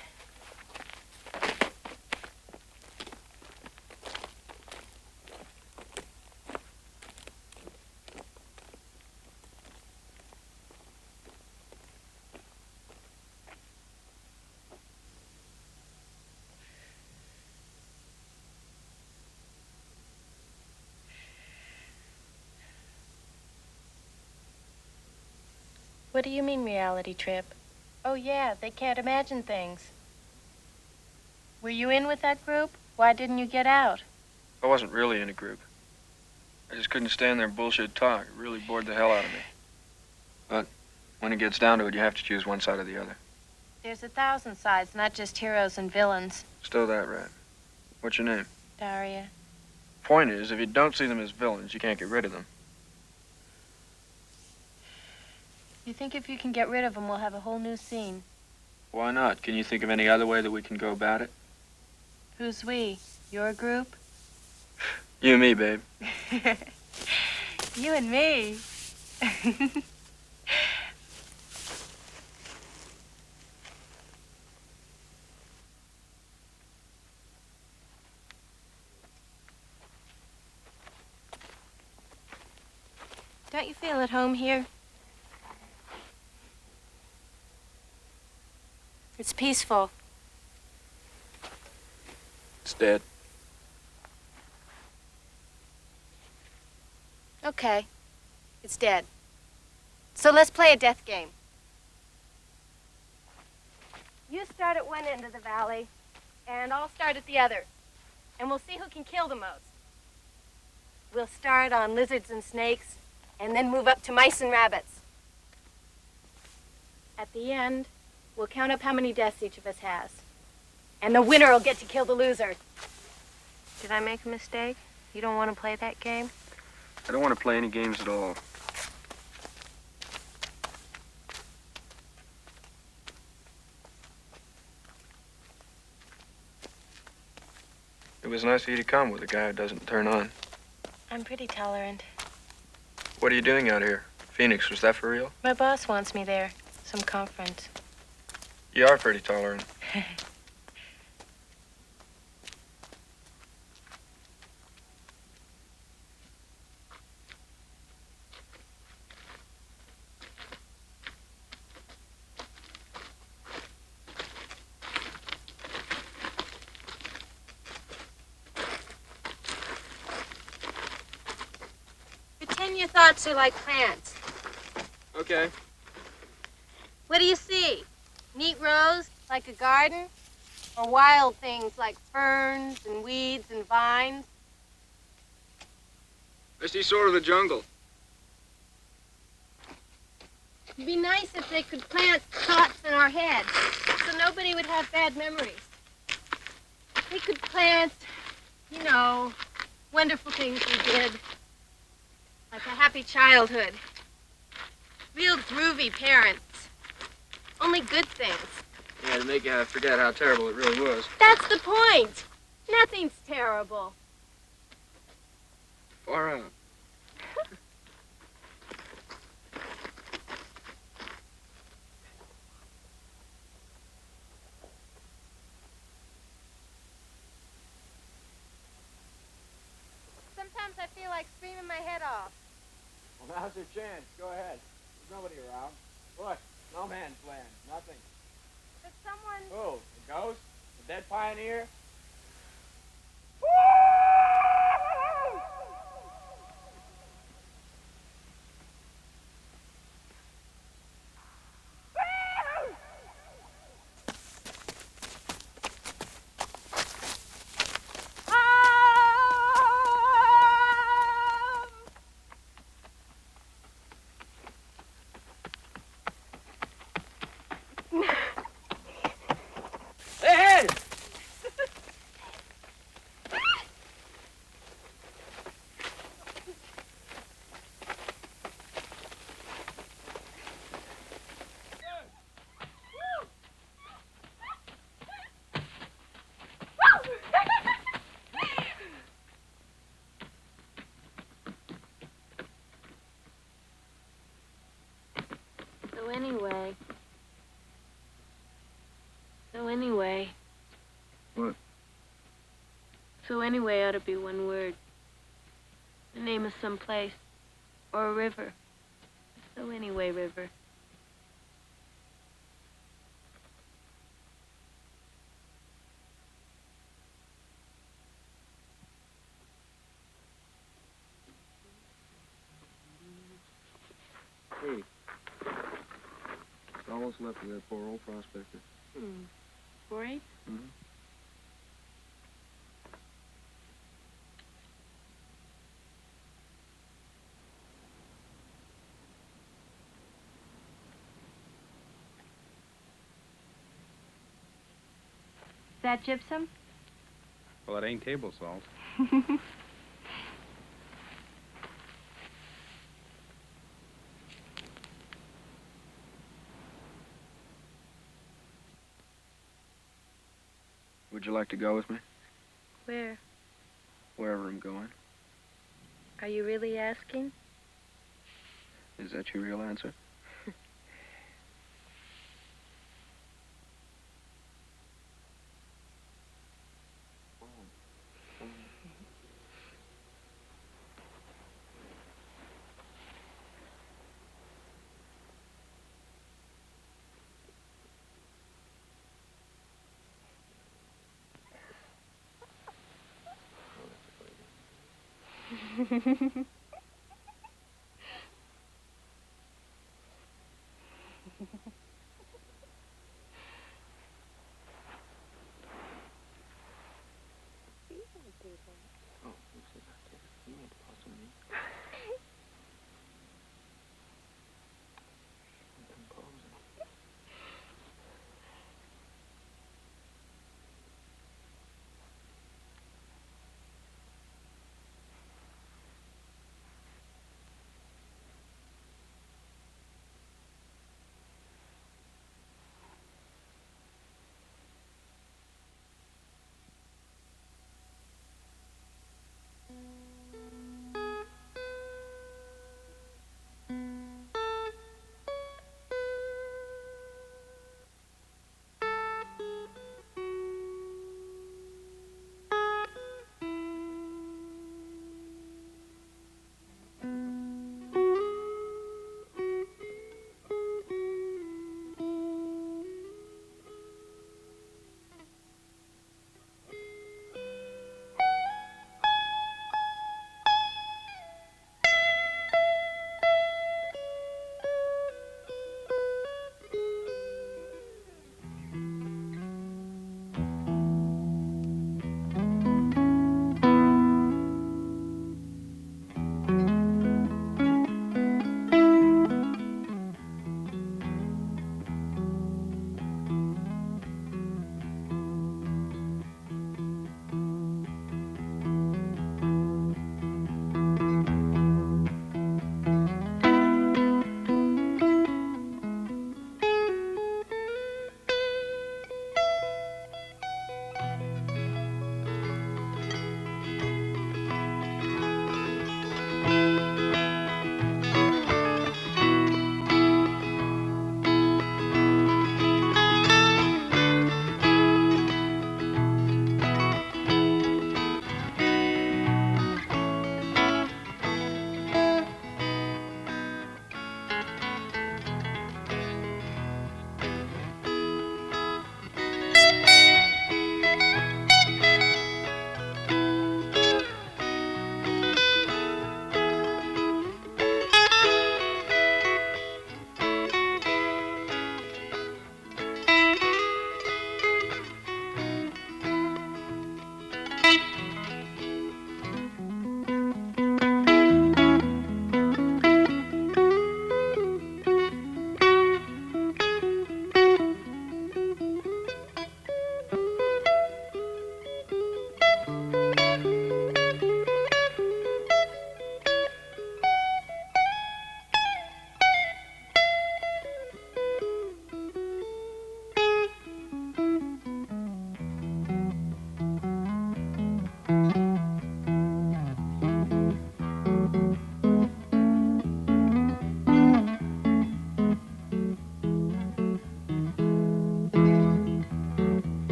What do you mean, reality trip? Oh, yeah, they can't imagine things. Were you in with that group? Why didn't you get out? I wasn't really in a group. I just couldn't stand their bullshit talk. It really bored the hell out of me. But when it gets down to it, you have to choose one side or the other. There's 1,000 sides, not just heroes and villains. Stow that rat. What's your name? Daria. Point is, if you don't see them as villains, you can't get rid of them. You think if you can get rid of them, we'll have a whole new scene? Why not? Can you think of any other way that we can go about it? Who's we? Your group? You and me, babe. You and me. Don't you feel at home here? It's peaceful. It's dead. Okay. It's dead. So let's play a death game. You start at one end of the valley, and I'll start at the other. And we'll see who can kill the most. We'll start on lizards and snakes, and then move up to mice and rabbits. At the end, we'll count up how many deaths each of us has. And the winner will get to kill the loser. Did I make a mistake? You don't want to play that game? I don't want to play any games at all. It was nice of you to come with a guy who doesn't turn on. I'm pretty tolerant. What are you doing out here? Phoenix, was that for real? My boss wants me there. Some conference. You are pretty tolerant. Pretend your thoughts are like plants. Okay. What do you see? Neat rows, like a garden? Or wild things like ferns and weeds and vines? I see sort of the jungle. It'd be nice if they could plant thoughts in our heads, so nobody would have bad memories. We could plant, you know, wonderful things we did. Like a happy childhood. Real groovy parents. Only good things. Yeah, to make you forget how terrible it really was. That's the point. Nothing's terrible. Far out. Sometimes I feel like screaming my head off. Well, now's your chance. Go ahead. There's nobody around. Look, no man's land. Nothing. But someone... Who? The ghost? The dead pioneer? Hey! So anyway. What? So anyway ought to be one word. The name of some place. Or a river. So anyway, river. Hey. It's almost left of that poor old prospector. 4-8? Mm-hmm. Is that gypsum? Well, it ain't table salt. Would you like to go with me? Where? Wherever I'm going. Are you really asking? Is that your real answer?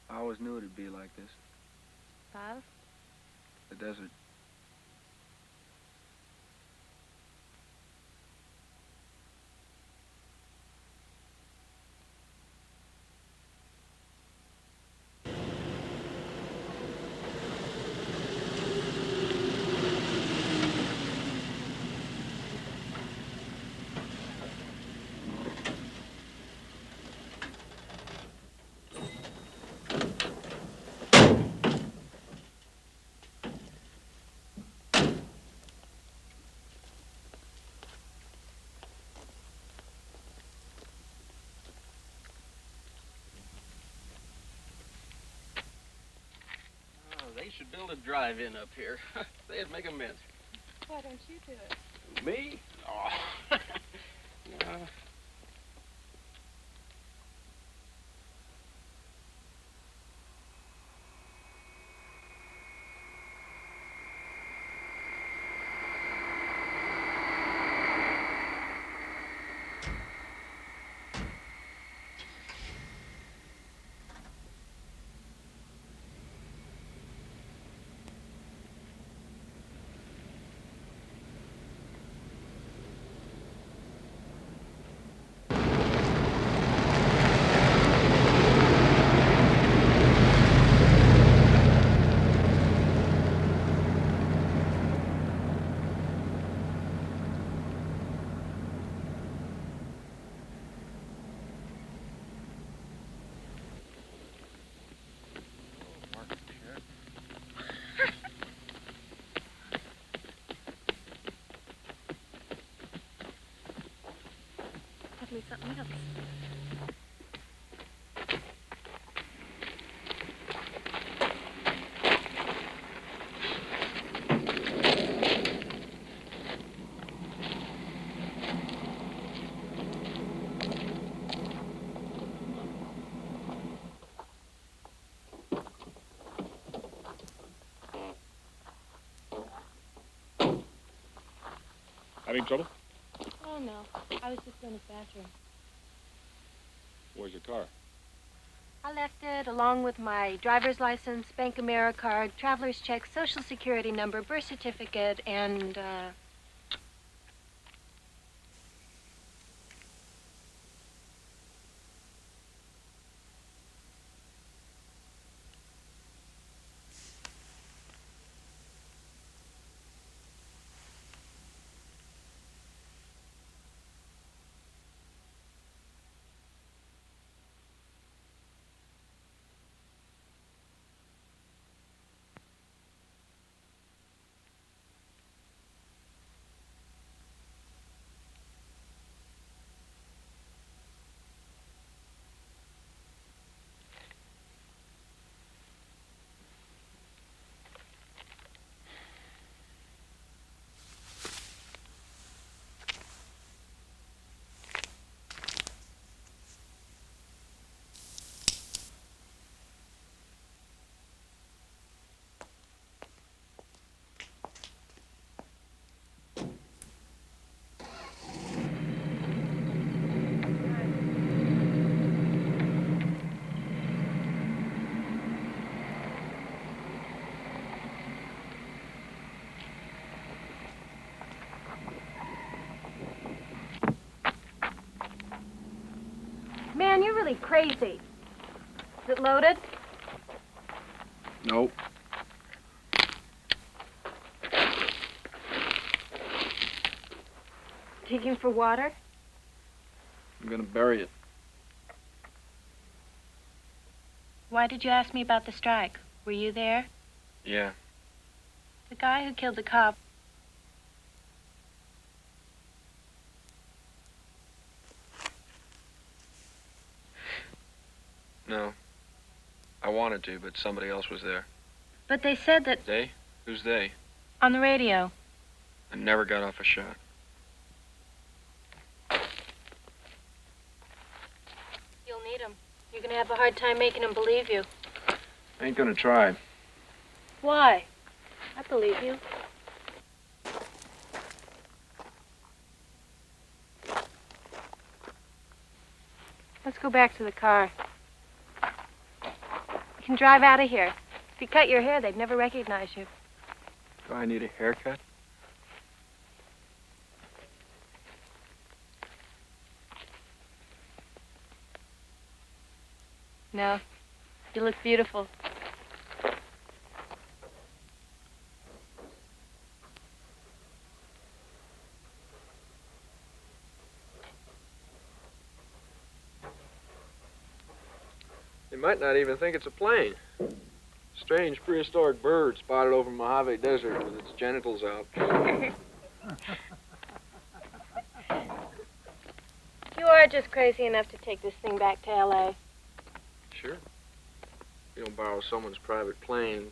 I always knew it'd be like this. Bob? The desert. They should build a drive-in up here. They'd make a mint. Why don't you do it? Me? Oh. No. Me something else. Having trouble? Oh, no. I was just in his bathroom. Where's your car? I left it along with my driver's license, Bank AmeriCard, traveler's check, social security number, birth certificate, and, Man, you're really crazy. Is it loaded? Nope. Digging for water? I'm gonna bury it. Why did you ask me about the strike? Were you there? Yeah. The guy who killed the cop. No. I wanted to, but somebody else was there. But they said that They? Who's they? on the radio. I never got off a shot. You'll need him. You're gonna have a hard time making him believe you. I ain't gonna try. Why? I believe you. Let's go back to the car. You can drive out of here. If you cut your hair, they'd never recognize you. Do I need a haircut? No. You look beautiful. They might not even think it's a plane. Strange prehistoric bird spotted over Mojave Desert with its genitals out. You are just crazy enough to take this thing back to L.A. Sure. You don't borrow someone's private plane,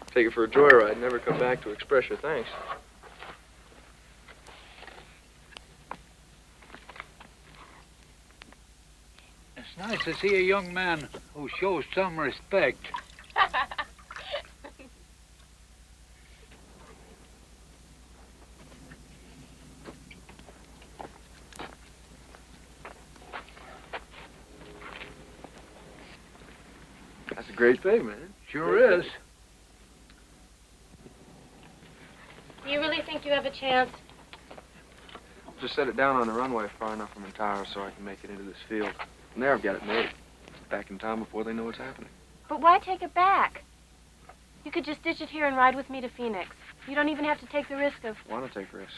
take it for a joyride, never come back to express your thanks. It's nice to see a young man who shows some respect. That's a great thing, man. Sure is. Do you really think you have a chance? Just set it down on the runway far enough from the tower so I can make it into this field. And there I've got it made. Back in town before they know what's happening. But why take it back? You could just ditch it here and ride with me to Phoenix. You don't even have to take the risk of... Want to take risks.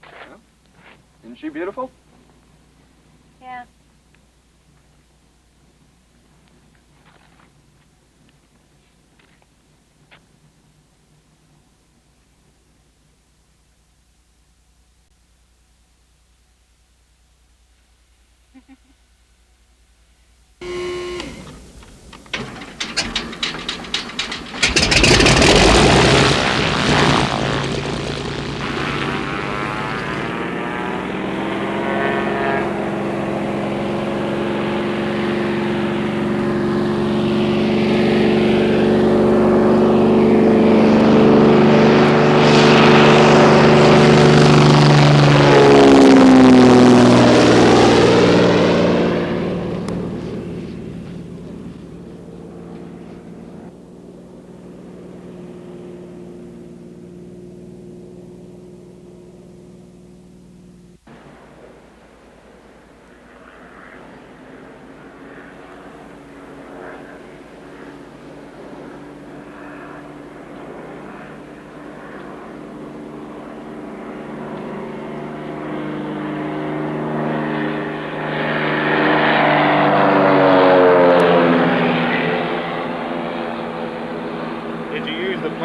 Well, isn't she beautiful? Yeah.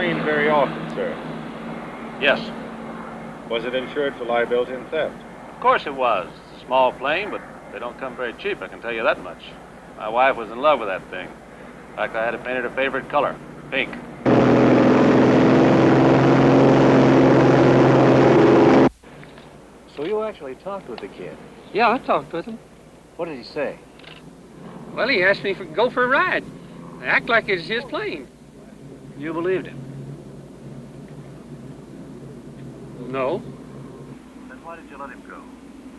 plane very often, sir? Yes. Was it insured for liability and theft? Of course it was. It's a small plane, but they don't come very cheap, I can tell you that much. My wife was in love with that thing. In fact, I had it painted her favorite color, pink. So you actually talked with the kid? Yeah, I talked with him. What did he say? Well, he asked me to go for a ride. Act like it's his plane. You believed him? No. Then why did you let him go?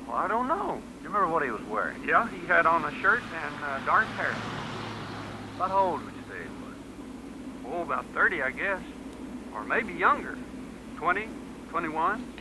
Well, I don't know. You remember what he was wearing? Yeah, he had on a shirt and dark hair. About how old would you say he was? Oh, about 30, I guess. Or maybe younger. 20, 21.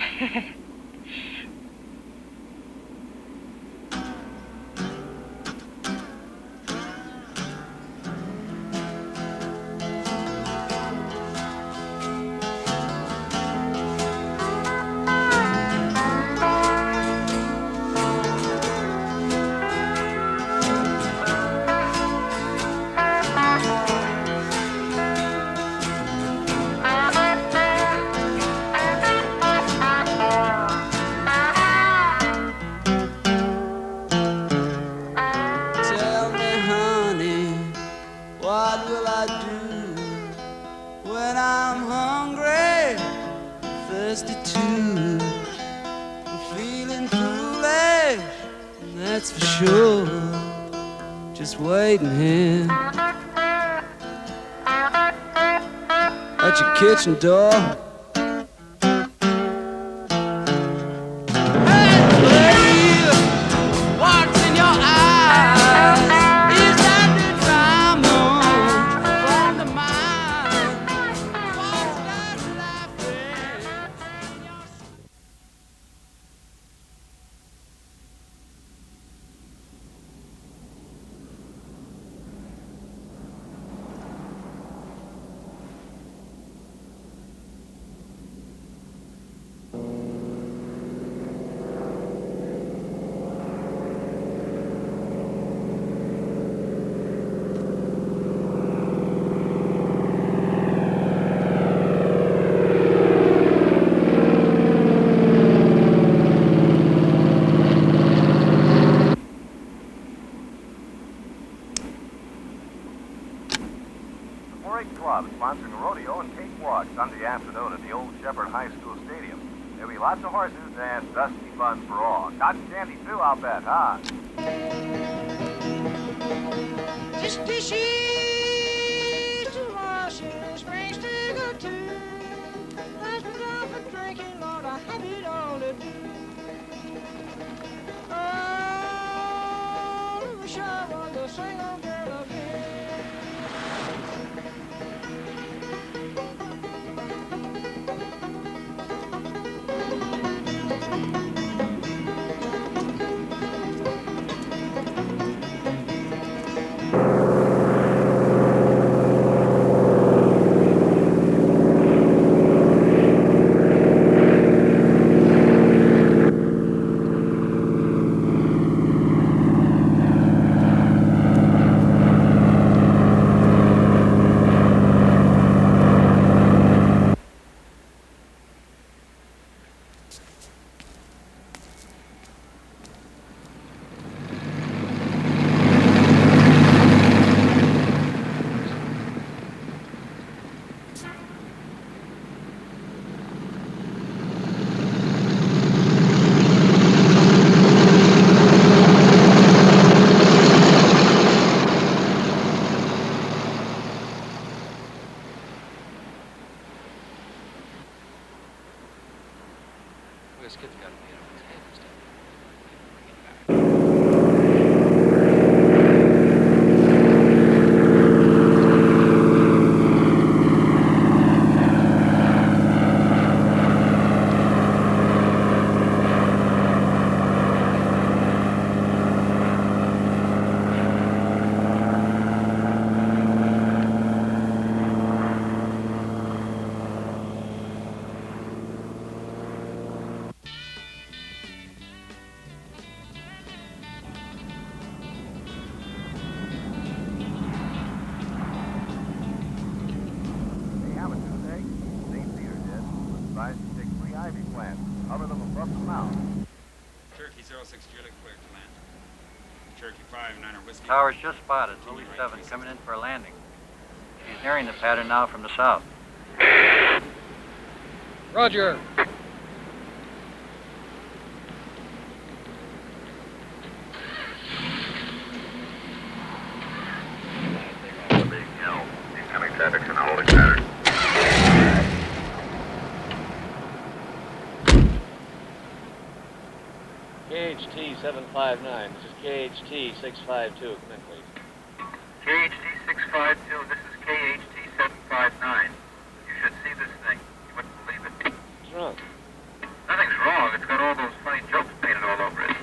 Tell me, honey, what will I do when I'm hungry, thirsty too? I'm feeling foolish, that's for sure. Just waiting here at your kitchen door. What's in your eyes? Is that the drama from the mind? What's that laughing in your The 4-H Club is sponsoring a rodeo and cakewalk Sunday afternoon at the old Shepherd High School Stadium. There'll be lots of horses and dusty fun for all. Cotton candy too, I'll bet, huh? Just dishes to washing, springs to go to. Last but not for drinking, Lord, I have it all to do. Oh, I wish I was a single girl again. mouth. Cherokee 06 Juliet, clear to land. Cherokee 5, 9 Whiskey. Tower's just spotted. Lily 7 coming in for a landing. She's nearing the pattern now from the south. Roger. Incoming traffic's in a holding pattern. KHT 759. This is KHT 652. Come in, please. KHT 652, this is KHT 759. You should see this thing. You wouldn't believe it. What's wrong? Nothing's wrong. It's got all those funny jokes painted all over it.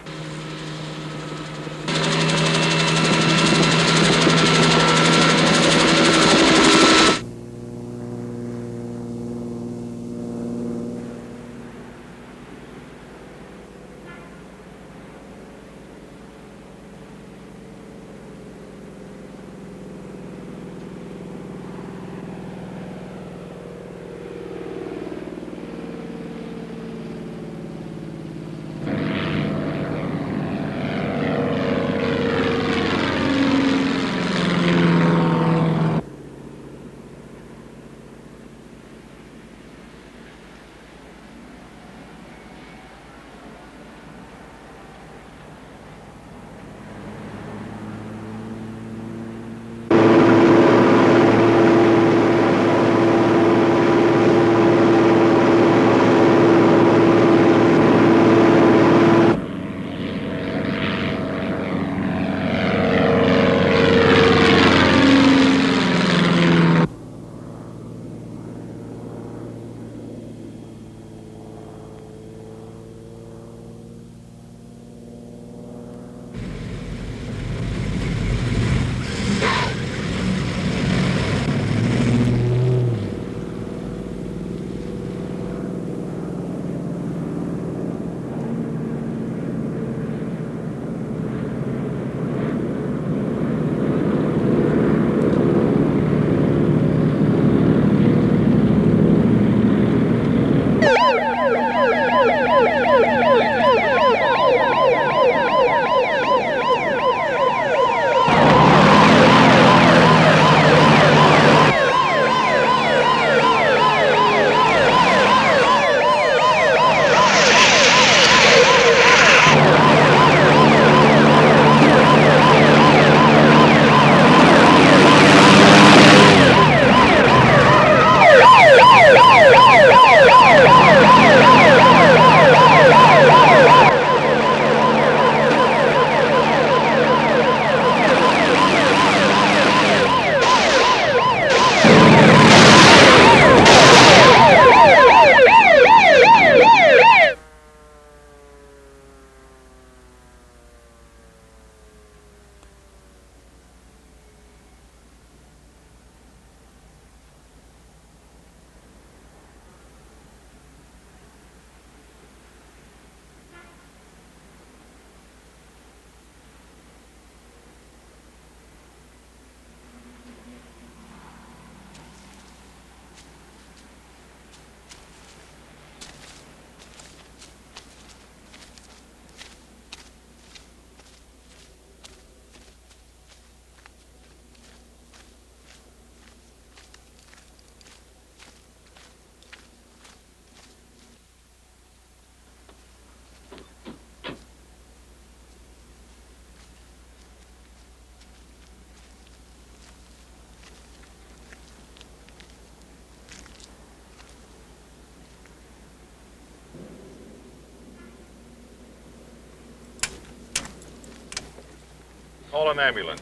Call an ambulance.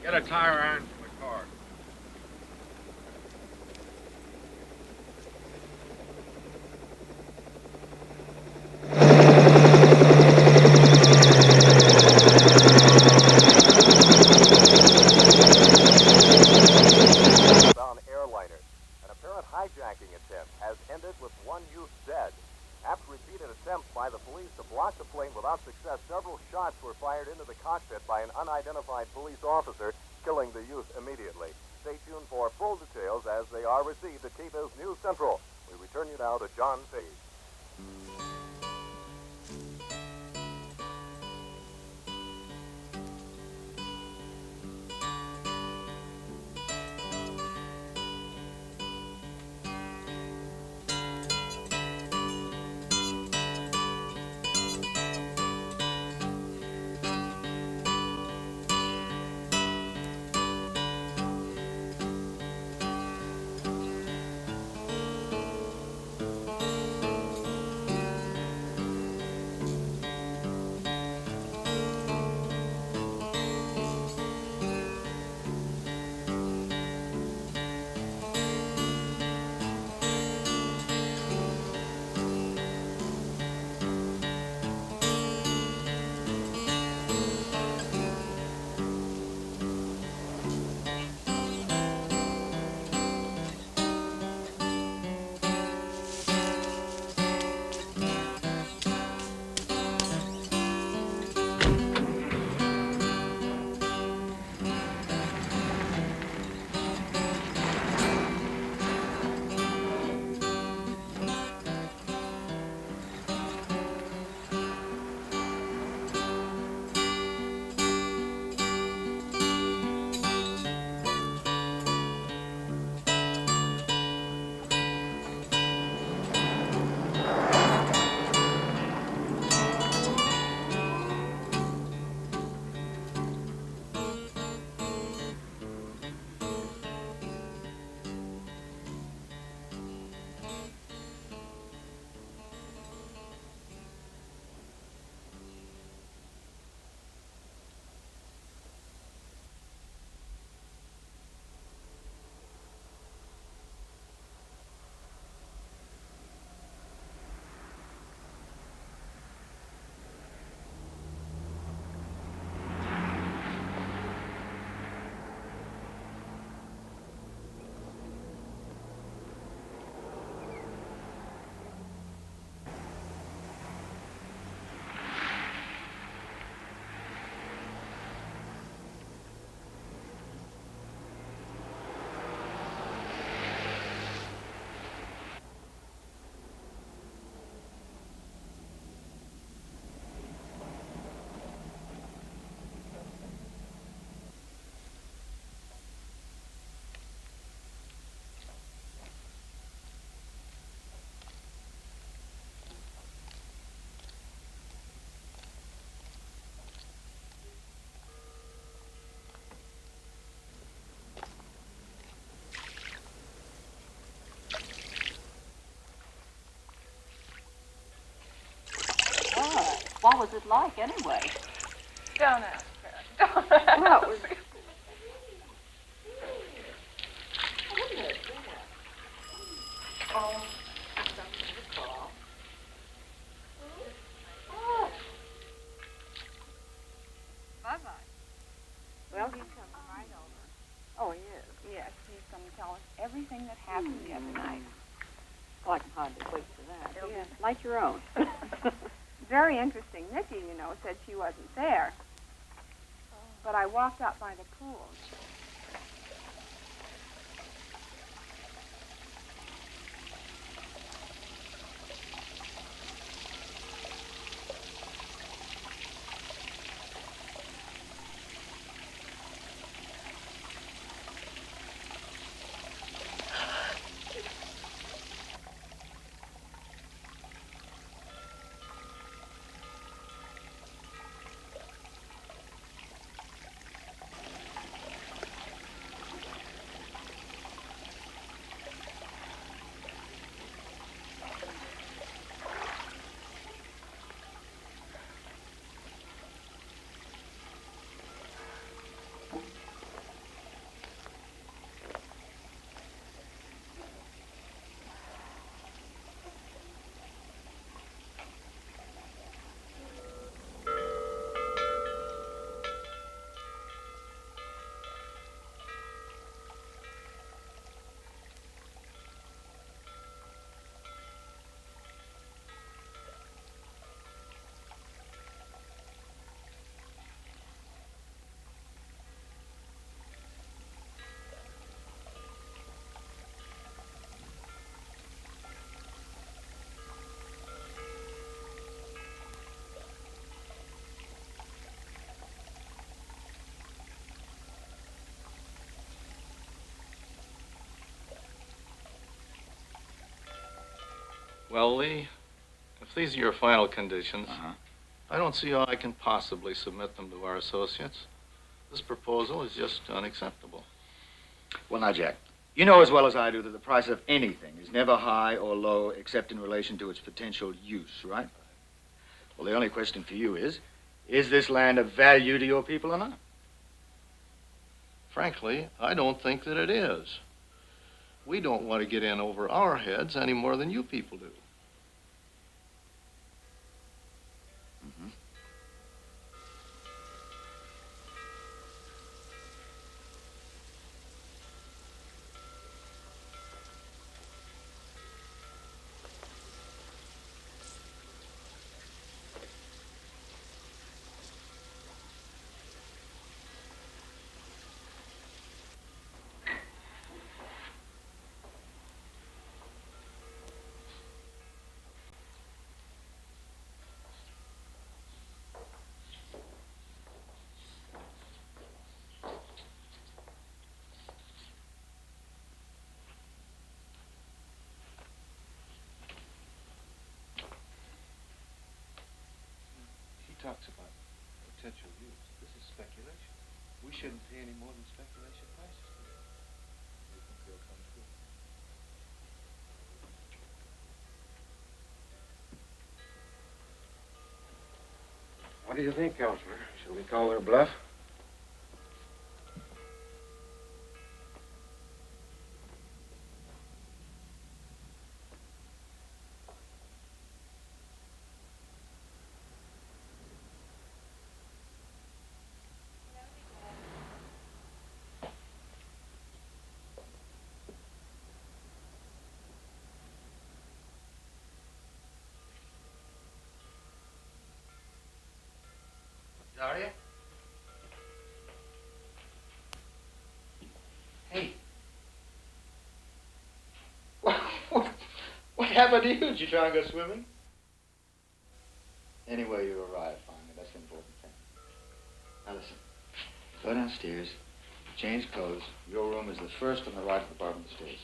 Get a tire iron from the car. On airliners. An apparent hijacking attempt has ended with one youth dead. After repeated attempts by the police to block the plane without success, several shots were fired into the cockpit by an unidentified police officer, killing the youth immediately. Stay tuned for full details as they are received at TV's News Central. We return you now to John Page. was it like, anyway? Don't ask her. Don't ask Well, it was... Oh, something to call. Bye-bye. Well, he's coming right over. Oh, he is? Yes, he's going to tell us everything that happened the other night. Well, I can hardly wait for that. It'll be like your own. Very interesting. Nikki, you know, said she wasn't there. But I walked out by the pool. Well, Lee, if these are your final conditions, I don't see how I can possibly submit them to our associates. This proposal is just unacceptable. Well, now, Jack, you know as well as I do that the price of anything is never high or low except in relation to its potential use, right? Well, the only question for you is this land of value to your people or not? Frankly, I don't think that it is. We don't want to get in over our heads any more than you people do. Talks about potential use. This is speculation. We shouldn't pay any more than speculation prices for it. You think they'll come true? What do you think, Counselor? Shall we call their bluff? Daria? Hey. What happened to you? Did you try and go swimming? Anyway, you arrived finally. That's the important thing. Now listen. Go downstairs, change clothes. Your room is the first on the right at the bottom of the stairs.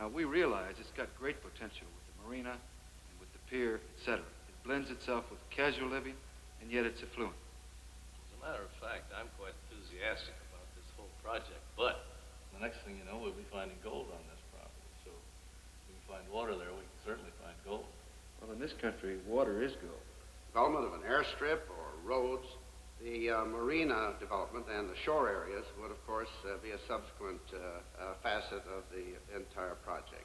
Now, we realize it's got great potential with the marina and with the pier, etc. It blends itself with casual living, and yet it's affluent. As a matter of fact, I'm quite enthusiastic about this whole project, but the next thing you know, we'll be finding gold on this property. So if we can find water there, we can certainly find gold. Well, in this country, water is gold. Development of an airstrip or roads, the marina development and the shore areas would, of course, be a subsequent facet of the entire project.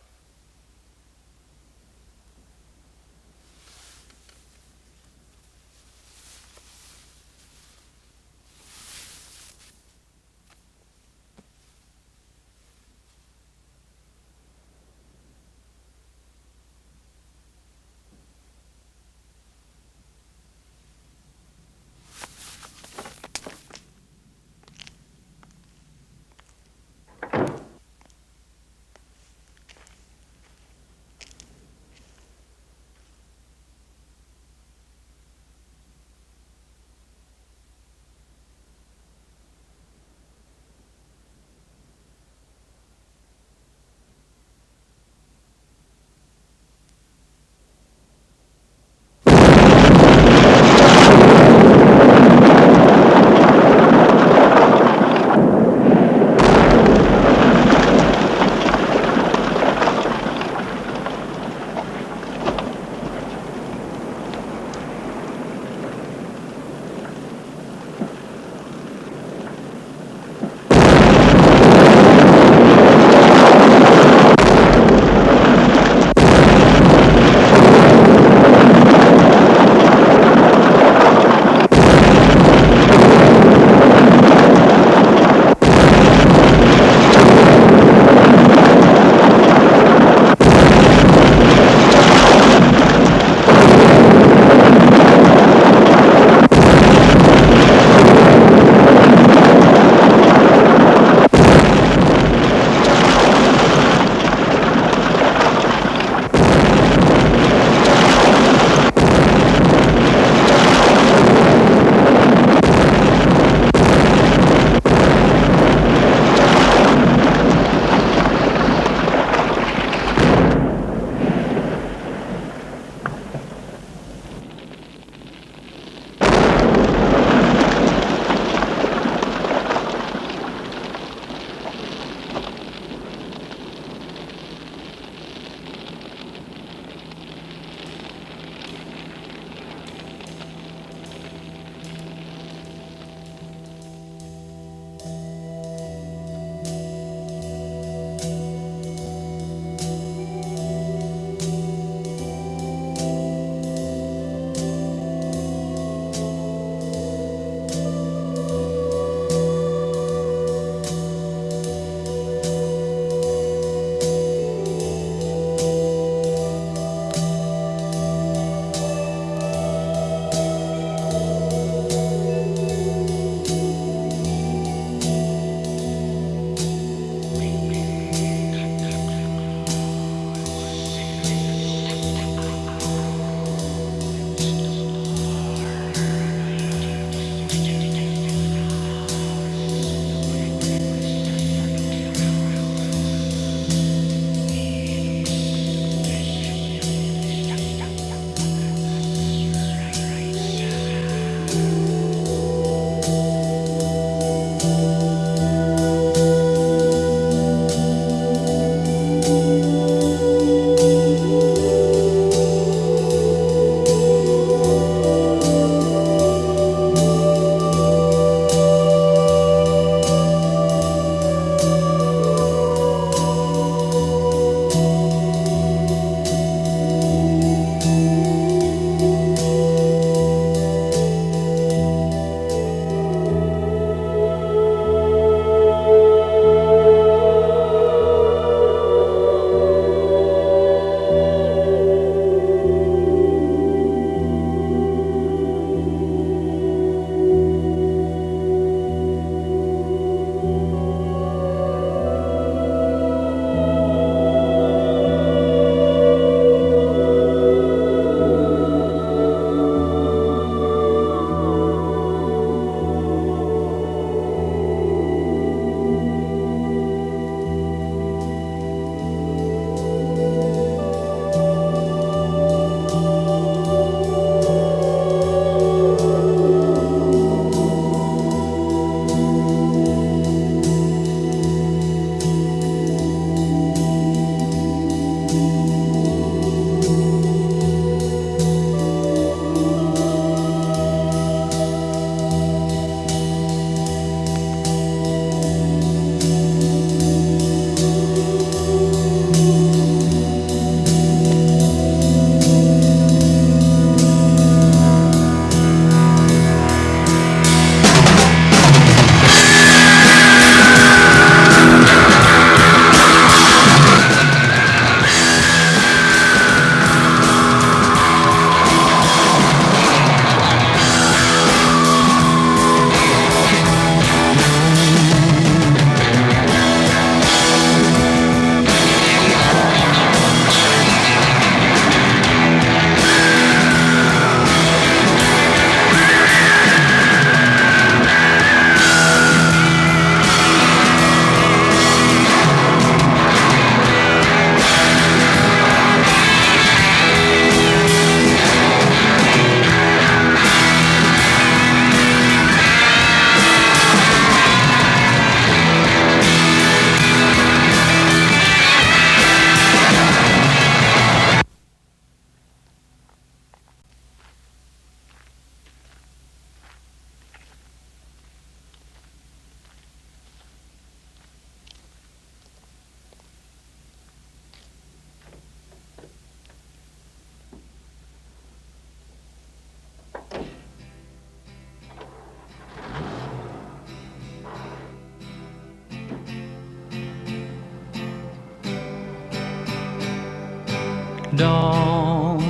dawn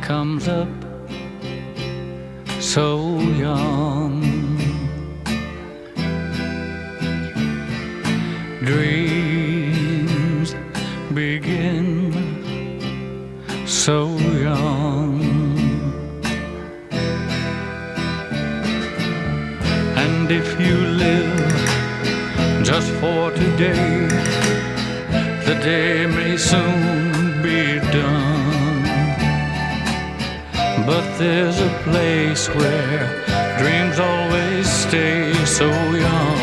comes up so young. Dreams begin so young. And if you live just for today, the day may soon be done. But there's a place where dreams always stay so young.